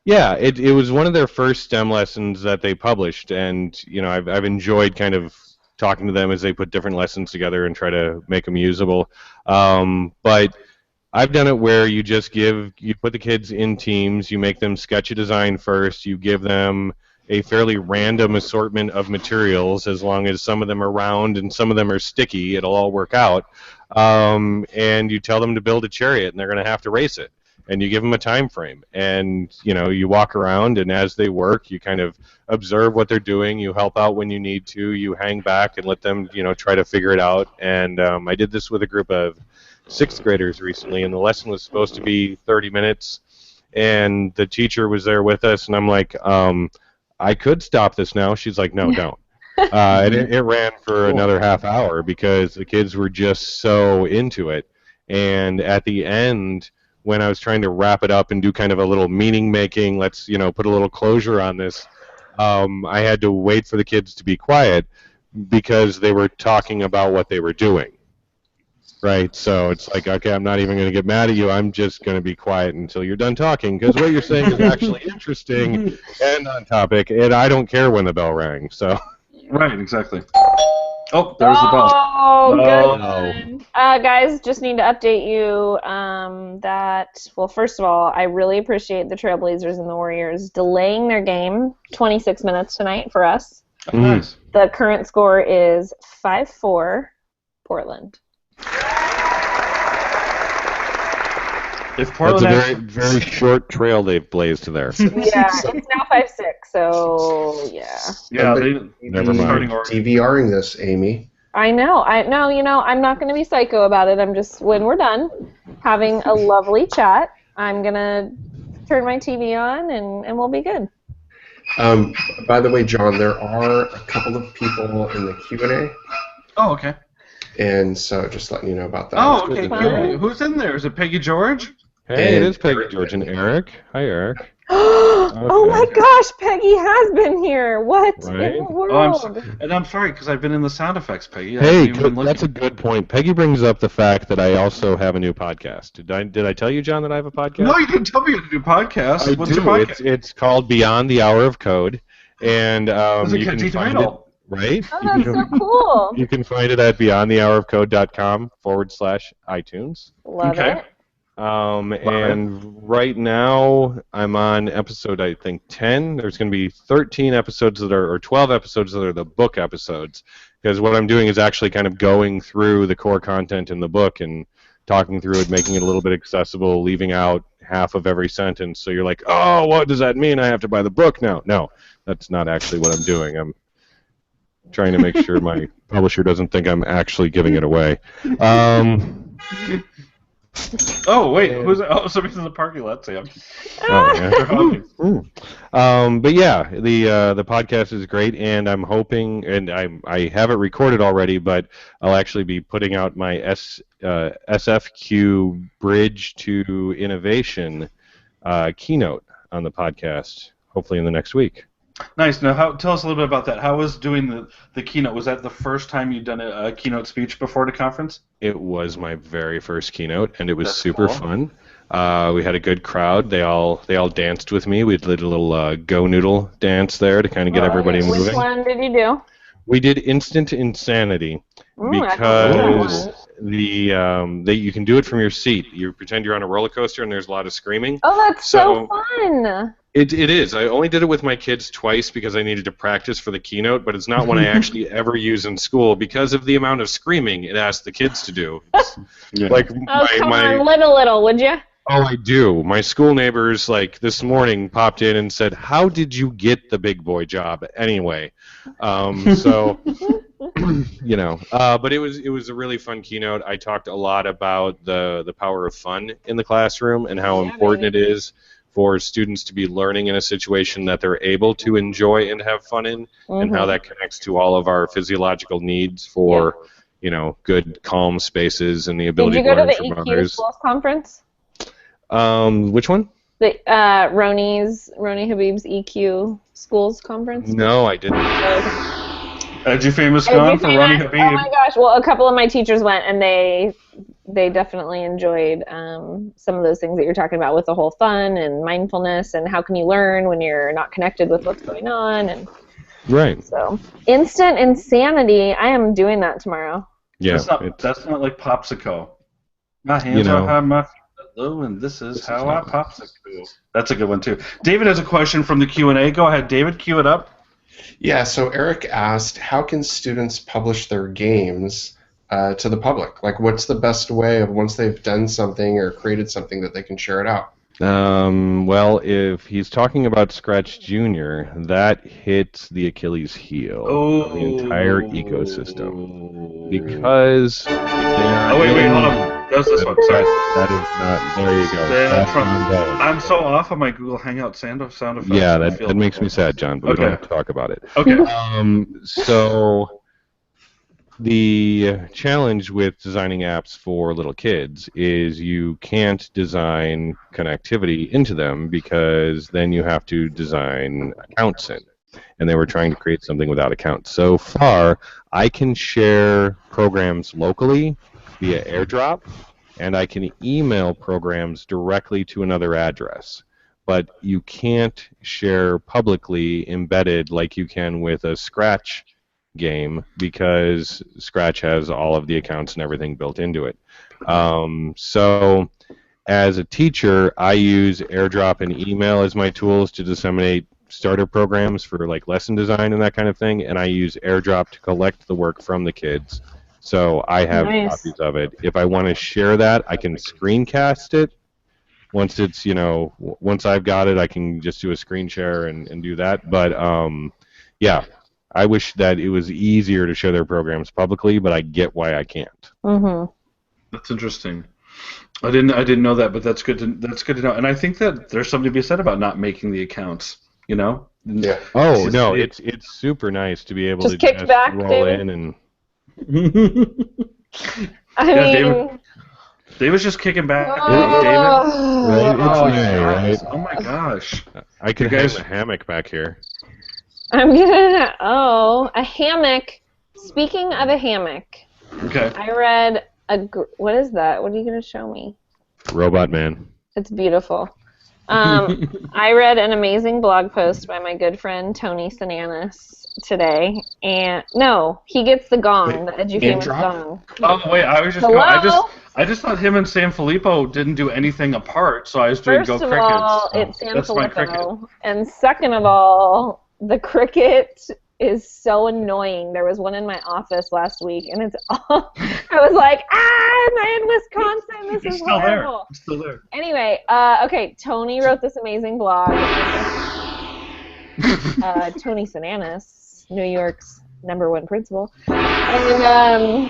yeah, it was one of their first STEM lessons that they published, and I've enjoyed kind of talking to them as they put different lessons together and try to make them usable. But I've done it where you put the kids in teams, you make them sketch a design first, you give them a fairly random assortment of materials, as long as some of them are round and some of them are sticky, it'll all work out. And you tell them to build a chariot, and they're going to have to race it. And you give them a time frame, and you walk around, and as they work, you kind of observe what they're doing, you help out when you need to, you hang back and let them try to figure it out. And I did this with a group of 6th graders recently, and the lesson was supposed to be 30 minutes, and the teacher was there with us, and I'm like, I could stop this now. She's like, no, don't. And it ran for another half hour because the kids were just so into it. And at the end, when I was trying to wrap it up and do kind of a little meaning making, let's put a little closure on this, I had to wait for the kids to be quiet because they were talking about what they were doing. Right, so it's like, okay, I'm not even going to get mad at you. I'm just going to be quiet until you're done talking, because what you're saying is actually interesting and on topic, and I don't care when the bell rang. So. Right, exactly. Oh, there's the bell. Oh, good one. Guys, just need to update you that, well, first of all, I really appreciate the Trailblazers and the Warriors delaying their game 26 minutes tonight for us. Nice. The current score is 5-4 Portland. If Portland That's a very short trail they've blazed there. Yeah, it's now 5-6, so yeah. Yeah, never mind. DVRing this, Amy. I know. I'm not going to be psycho about it. I'm just, when we're done having a lovely chat, I'm going to turn my TV on and we'll be good. By the way, John, there are a couple of people in the Q&A. Oh, okay. And so just letting you know about that. Oh, okay. Cool. Who's in there? Is it Peggy George? Hey, it is Peggy George and Eric. Hi, Eric. Oh my gosh, Peggy has been here. What Right? in the world? I'm sorry because I've been in the sound effects, Peggy. Hey, that's a good point. Peggy brings up the fact that I also have a new podcast. Did I tell you, John, that I have a podcast? No, you didn't tell me you had a new podcast. What's your podcast? It's called Beyond the Hour of Code, and you can find it. Right? Oh, that's so cool. You can find it at beyondthehourofcode.com/iTunes. Love it. And right now I'm on episode, I think, 10. There's going to be 13 episodes or 12 episodes that are the book episodes, because what I'm doing is actually kind of going through the core content in the book and talking through it, making it a little bit accessible, leaving out half of every sentence. So you're like, oh, what does that mean? I have to buy the book now. No, that's not actually what I'm doing. I'm trying to make sure my publisher doesn't think I'm actually giving it away. Oh wait, who's that? Oh, somebody's in the parking lot, Sam. Oh, yeah. They're honking. But yeah, the podcast is great, and I'm hoping, and I have it recorded already, but I'll actually be putting out my SFQ Bridge to Innovation keynote on the podcast, hopefully in the next week. Nice. Now, tell us a little bit about that. How was doing the keynote? Was that the first time you'd done a keynote speech before the conference? It was my very first keynote, and it was super cool. fun. We had a good crowd. They all danced with me. We did a little Go Noodle dance there to kind of get everybody moving. Which one did you do? We did Instant Insanity because you can do it from your seat. You pretend you're on a roller coaster and there's a lot of screaming. Oh, that's so fun. It is. I only did it with my kids twice because I needed to practice for the keynote, but it's not one I actually ever use in school because of the amount of screaming it asks the kids to do. Like come on, little, would you? Oh, I do. My school neighbors, like, this morning popped in and said, how did you get the big boy job anyway? So, you know. But it was a really fun keynote. I talked a lot about the power of fun in the classroom and how important it is for students to be learning in a situation that they're able to enjoy and have fun in, and how that connects to all of our physiological needs for, you know, good, calm spaces and the ability to learn from others. Did you go to the EQ Schools conference? Which one? The Roni Habib's EQ Schools conference? No, I didn't. Had you famous gone for Roni Habib? Oh my gosh! Well, a couple of my teachers went, and they definitely enjoyed some of those things that you're talking about with the whole fun and mindfulness and how can you learn when you're not connected with what's going on. And right. So, Instant Insanity. I am doing that tomorrow. Yeah. That's not like popsicle. My hands are high, my feet are low, and this is how I popsicle. That's a good one too. David has a question from the Q&A. Go ahead, David. Cue it up. Yeah. So Eric asked, how can students publish their games to the public? Like, what's the best way of once they've done something or created something that they can share it out? Well, if he's talking about Scratch Junior, that hits the Achilles heel of the entire ecosystem. Because... Oh, wait, hold on. That was this one, sorry. That is not... There you go. I'm so off on my Google Hangout sound effects. Yeah, that makes me sad, John, but we don't have to talk about it. Okay. So... The challenge with designing apps for little kids is you can't design connectivity into them because then you have to design accounts in. And they were trying to create something without accounts. So far, I can share programs locally via AirDrop, and I can email programs directly to another address. But you can't share publicly embedded like you can with a Scratch game because Scratch has all of the accounts and everything built into it. So as a teacher, I use AirDrop and email as my tools to disseminate starter programs for like lesson design and that kind of thing, and I use AirDrop to collect the work from the kids. So I have copies of it. If I want to share that, I can screencast it. Once it's, once I've got it, I can just do a screen share and do that. But yeah. I wish that it was easier to share their programs publicly, but I get why I can't. Mm-hmm. That's interesting. I didn't know that, but that's good to know. And I think that there's something to be said about not making the accounts. Yeah. Oh no, it's super nice to be able to just roll David. In and. David's just kicking back. Oh. David. Right? Oh my gosh. I could have a hammock back here. I'm gonna. Oh, a hammock. Speaking of a hammock, okay. I read what is that? What are you gonna show me? Robot Man. It's beautiful. I read an amazing blog post by my good friend Tony Sinanis today, and no, he gets the gong, the edufamous gong. Oh wait, I was just. Hello? I just thought him and San Filippo didn't do anything apart, so I was doing First Go of Crickets. all, it's San That's my cricket. Filippo, and second of all, the cricket is so annoying. There was one in my office last week, and it's all. I was like, am I in Wisconsin? This It's is still there. horrible. It's still there. Anyway, okay, Tony wrote this amazing blog. Tony Sinanis, New York's #1 principal. And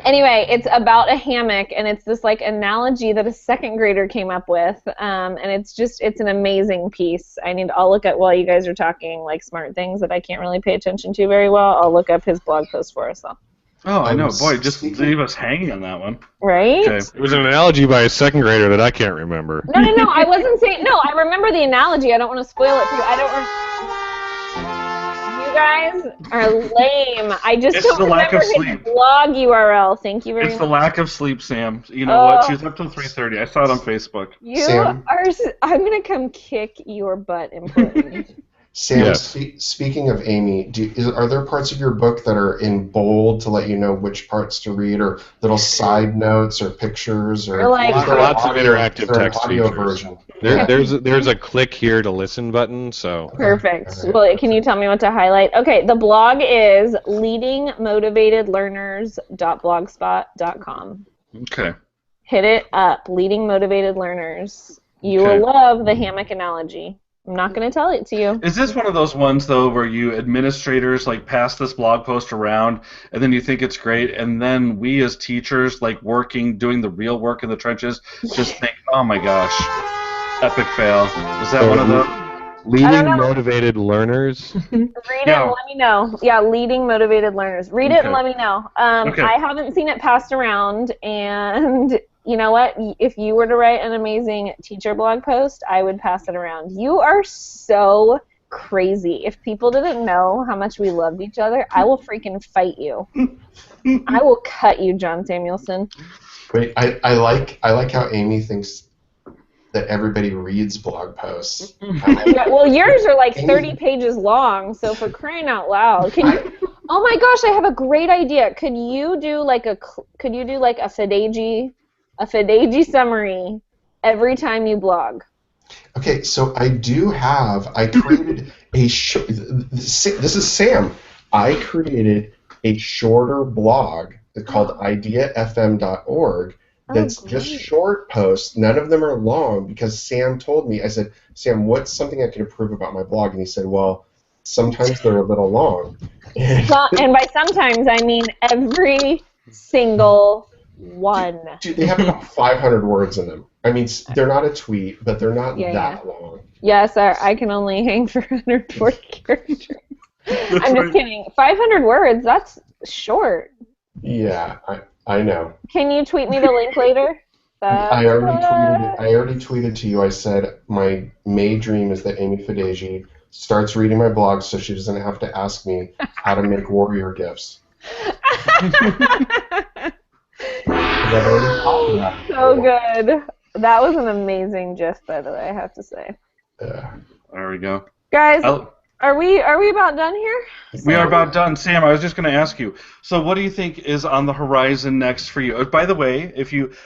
anyway, it's about a hammock, and it's this like analogy that a second grader came up with, and it's an amazing piece. I'll look at while you guys are talking like smart things that I can't really pay attention to very well. I'll look up his blog post for us all. Oh, I know. Boy, just leave us hanging on that one. Right? Okay. It was an analogy by a second grader that I can't remember. No, I wasn't saying. No, I remember the analogy. I don't want to spoil it for you. You guys are lame. I just It's don't the lack remember of his sleep. blog URL. Thank you very It's much. the lack of sleep, Sam. You know what? She was up till 3:30. I saw it on Facebook. You Sam? I'm gonna come kick your butt in Portland. Sam, Yes. speaking of Amy, are there parts of your book that are in bold to let you know which parts to read, or little side notes, or pictures, or Or like- is there an Lots of audio- interactive is there an text audio features. version? There's a click here to listen button, so Perfect. All right. Well, can you tell me what to highlight? Okay, the blog is leadingmotivatedlearners.blogspot.com. Okay. Hit it up, Leading Motivated Learners. You Okay. will love the hammock analogy. I'm not going to tell it to you. Is this one of those ones, though, where you administrators, like, pass this blog post around, and then you think it's great, and then we as teachers, like, doing the real work in the trenches, just think, oh my gosh, epic fail. Is that one of those? leading know. motivated learners. Read it Yeah. and let me know. Yeah, Leading Motivated Learners. Read it and Okay. let me know. Okay. I haven't seen it passed around, and you know what? If you were to write an amazing teacher blog post, I would pass it around. You are so crazy. If people didn't know how much we loved each other, I will freaking fight you. I will cut you, John Samuelson. Wait, I like how Amy thinks that everybody reads blog posts. Yeah, well, yours are like 30 pages long, so for crying out loud, can you? Oh my gosh, I have a great idea. Could you do like a Fidegi summary every time you blog? Okay, so I created a this is Sam. I created a shorter blog called ideafm.org that's just short posts. None of them are long because Sam told me, I said, Sam, what's something I could improve about my blog? And he said, well, sometimes they're a little long. Well, and by sometimes, I mean every single one. Dude, they have about 500 words in them. I mean, they're not a tweet, but they're not that long. Yes, I can only hang for 140 characters. I'm just kidding. 500 words, that's short. Yeah, I know. Can you tweet me the link later? I already tweeted to you. I said my May dream is that Amy Fidegi starts reading my blog so she doesn't have to ask me how to make warrior gifts. So good. That was an amazing gif, by the way, I have to say. There we go. Guys, are we about done here? We are about done. Sam, I was just going to ask you, so what do you think is on the horizon next for you? By the way,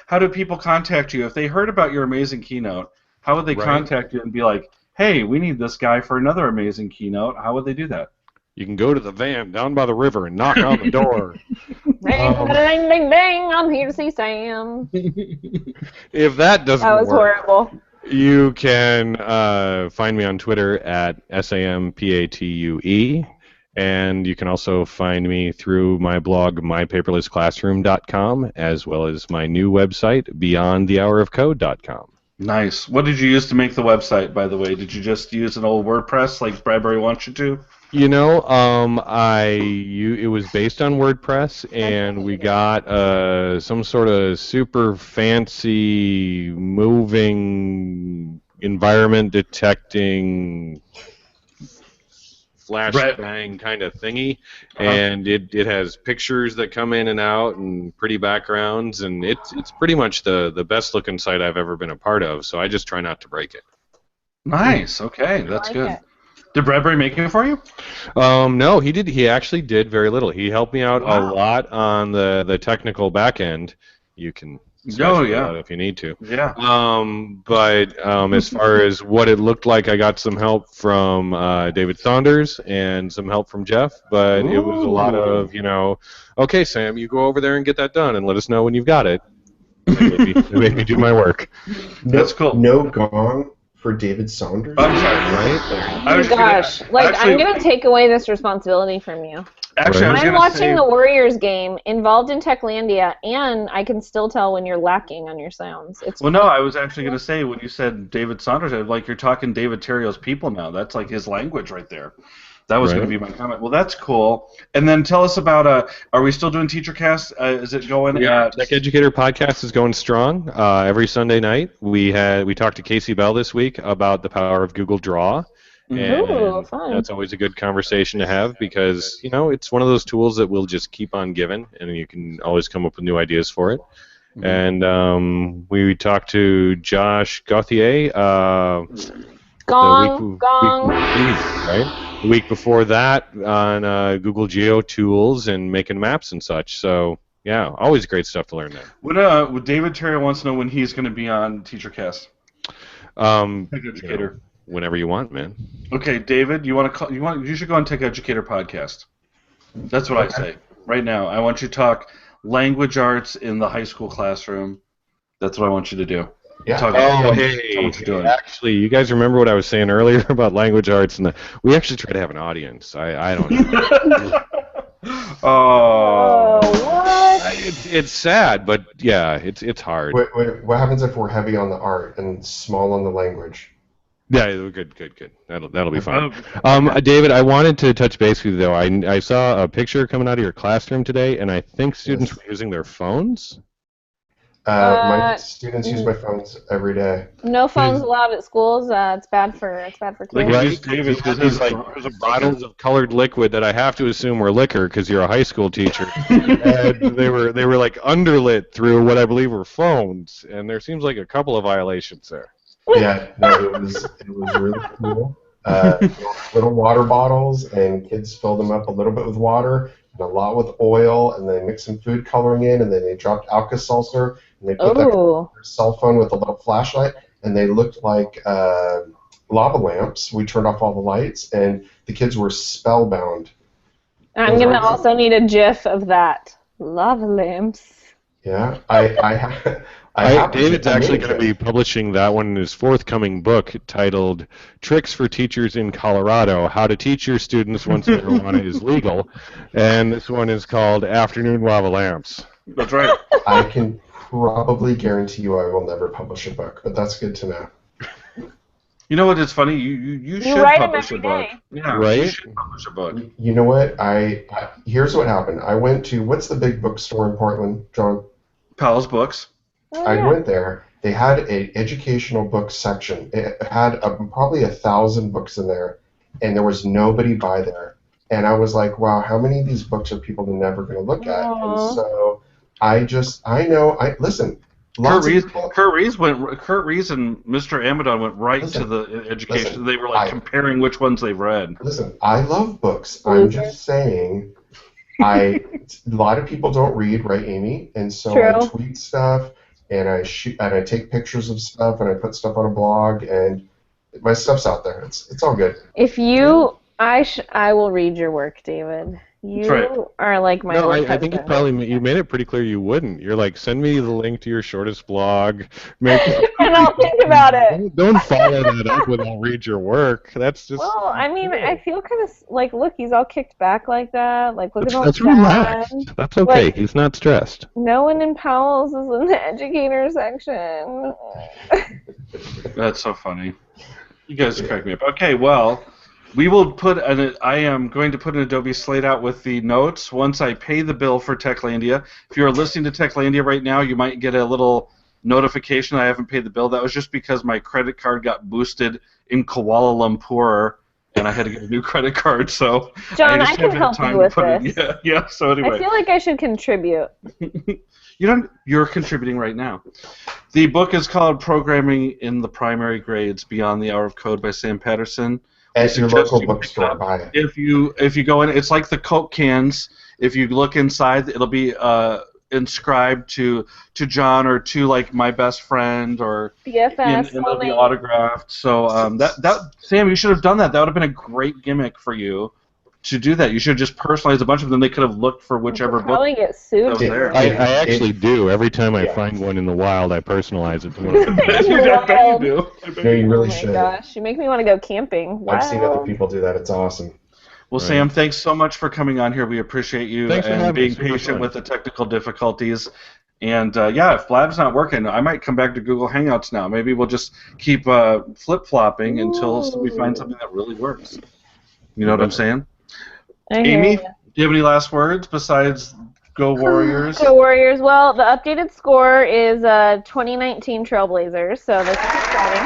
how do people contact you? If they heard about your amazing keynote, how would they contact you and be like, hey, we need this guy for another amazing keynote? How would they do that? You can go to the van down by the river and knock on the door. Ding, ding, ding, ding, I'm here to see Sam. If that doesn't That was work, horrible. you can find me on Twitter at SAMPATUE, and you can also find me through my blog, mypaperlessclassroom.com, as well as my new website, beyondthehourofcode.com. Nice. What did you use to make the website, by the way? Did you just use an old WordPress like Bradbury wants you to? You know, it was based on WordPress, and we got some sort of super fancy moving environment detecting flashbang kind of thingy, and it has pictures that come in and out and pretty backgrounds, and it's pretty much the best looking site I've ever been a part of. So I just try not to break it. Nice. Okay, that's good. It. Did Bradbury make it for you? No, he did. He actually did very little. He helped me out a lot on the technical back end. You can Oh, scratch yeah. that if you need to. Yeah. But as far as what it looked like, I got some help from David Saunders and some help from Jeff. But it was a lot of, okay, Sam, you go over there and get that done, and let us know when you've got it. They made me do my work. That's cool. No gong for David Saunders. I'm sorry. Right? Oh my gosh! I'm gonna take away this responsibility from you. Actually, I was I'm gonna watching say, the Warriors game, involved in Techlandia, and I can still tell when you're lacking on your sounds. Well, no, I was actually going to say when you said David Saunders, like you're talking David Terrio's people now. That's like his language right there. That was going to be my comment. Well, that's cool. And then tell us about, are we still doing TeacherCast? Is it going? Yeah, Tech Educator Podcast is going strong. Every Sunday night, we talked to Casey Bell this week about the power of Google Draw. And fun. that's always a good conversation to have because, it's one of those tools that will just keep on giving, and you can always come up with new ideas for it. Mm-hmm. And we talked to Josh Gauthier the week before that on Google Geo tools and making maps and such. So, yeah, always great stuff to learn there. When David Terrio wants to know when he's going to be on TeacherCast. Tech Educator. Whenever you want, man. Okay, David, you should go on Tech Educator Podcast. That's what I say right now. I want you to talk language arts in the high school classroom. That's what I want you to do. Yeah. Actually, you guys remember what I was saying earlier about language arts, and we actually try to have an audience. I don't know. Oh, what? It's sad, but yeah, it's hard. Wait, what happens if we're heavy on the art and small on the language? Yeah, good. That'll be fine. David, I wanted to touch base with you though. I saw a picture coming out of your classroom today, and I think students were using their phones. My students use my phones every day. No phones allowed at schools. It's bad for kids. Right, David, because there's bottles of colored liquid that I have to assume were liquor because you're a high school teacher, and they were like underlit through what I believe were phones, and there seems like a couple of violations there. Yeah, no, it was really cool. Little water bottles, and kids filled them up a little bit with water and a lot with oil, and they mixed some food coloring in, and then they dropped Alka-Seltzer, and they put their cell phone with a little flashlight, and they looked like lava lamps. We turned off all the lights, and the kids were spellbound. I'm going to also need a GIF of that. Lava lamps. Yeah, David's actually going to be publishing that one in his forthcoming book titled Tricks for Teachers in Colorado, How to Teach Your Students Once Marijuana is Legal. And this one is called Afternoon Lava Lamps. That's right. I can probably guarantee you I will never publish a book, but that's good to know. You know what? It's funny. You should publish a book. Yeah, right? You should publish a book. You know what? Here's what happened. I went to, what's the big bookstore in Portland, John? Powell's Books. I went there. They had an educational book section. It had probably 1,000 books in there, and there was nobody by there. And I was like, wow, how many of these books are people never going to look at? And so listen. Kurt Rees and Mr. Amadon went right to the education. They were comparing which ones they've read. Listen, I love books. I'm just saying, a lot of people don't read, right, Amy? And so I tweet stuff, and I take pictures of stuff, and I put stuff on a blog, and my stuff's out there. It's all good. If you, I will read your work, David. You are like my. No, I think you made it pretty clear you wouldn't. You're like, send me the link to your shortest blog. And I'll think about it. Don't follow that up with I'll read your work. That's just. Well, I mean, I feel kind of like, look, he's all kicked back like that. Like, look at all that's relaxed. That's okay. Like, he's not stressed. No one in Powell's is in the educator section. That's so funny. You guys crack me up. Okay, well. We will I am going to put an Adobe Slate out with the notes once I pay the bill for Techlandia. If you are listening to Techlandia right now, you might get a little notification I haven't paid the bill. That was just because my credit card got boosted in Kuala Lumpur, and I had to get a new credit card. So John, I can help you with this. Yeah. So anyway, I feel like I should contribute. You're contributing right now. The book is called Programming in the Primary Grades: Beyond the Hour of Code by Sam Patterson. At your local bookstore, buy it. If you go in, it's like the Coke cans. If you look inside, it'll be inscribed to John or to like my best friend or BFS. and they'll be autographed. So that Sam, you should have done that. That would have been a great gimmick for you to do that. You should have just personalized a bunch of them. They could have looked for whichever book. Probably get sued. That was there. I actually do. Every time I find one in the wild, I personalize it to one of them. I bet you do. No, you really Oh my should. gosh, you make me want to go camping. Wow. I've seen other people do that. It's awesome. Well, Right. Sam, thanks so much for coming on here. We appreciate you Thanks for and having being me. Super patient fun. with the technical difficulties. And if Blab's not working, I might come back to Google Hangouts now. Maybe we'll just keep flip-flopping until we find something that really works. You know what I'm saying? I hear Amy, ya. do you have any last words besides Go Warriors? Go Warriors. Well, the updated score is 2019 Trailblazers, so this is exciting.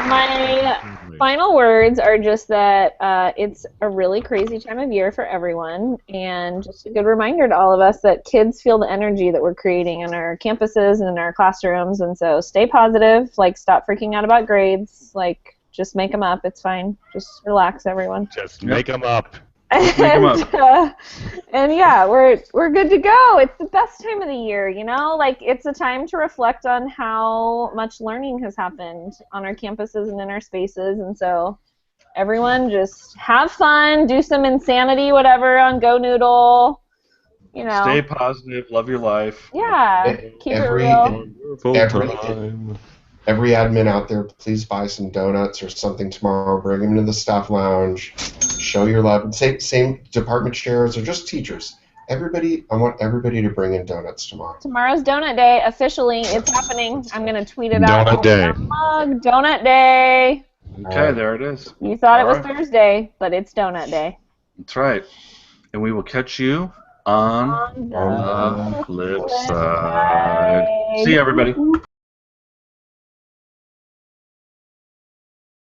My final words are just that it's a really crazy time of year for everyone, and just a good reminder to all of us that kids feel the energy that we're creating in our campuses and in our classrooms, and so stay positive, like stop freaking out about grades, like just make them up, it's fine, just relax everyone. Just make them up. Make 'em up. And yeah, we're good to go. It's the best time of the year, you know? Like, it's a time to reflect on how much learning has happened on our campuses and in our spaces, and so everyone just have fun, do some insanity, whatever, on Go Noodle, you know. Stay positive, love your life. Yeah, keep Every- it real. Full Every- time. Every admin out there, please buy some donuts or something tomorrow. Bring them into the staff lounge. Show your love. Same department chairs or just teachers. Everybody, I want everybody to bring in donuts tomorrow. Tomorrow's Donut Day, officially, it's happening. I'm going to tweet it out. Donut Day. Donut Day. Okay, there it is. You thought it was All right. Thursday, but it's Donut Day. That's right. And we will catch you on On the flip side. See you, everybody.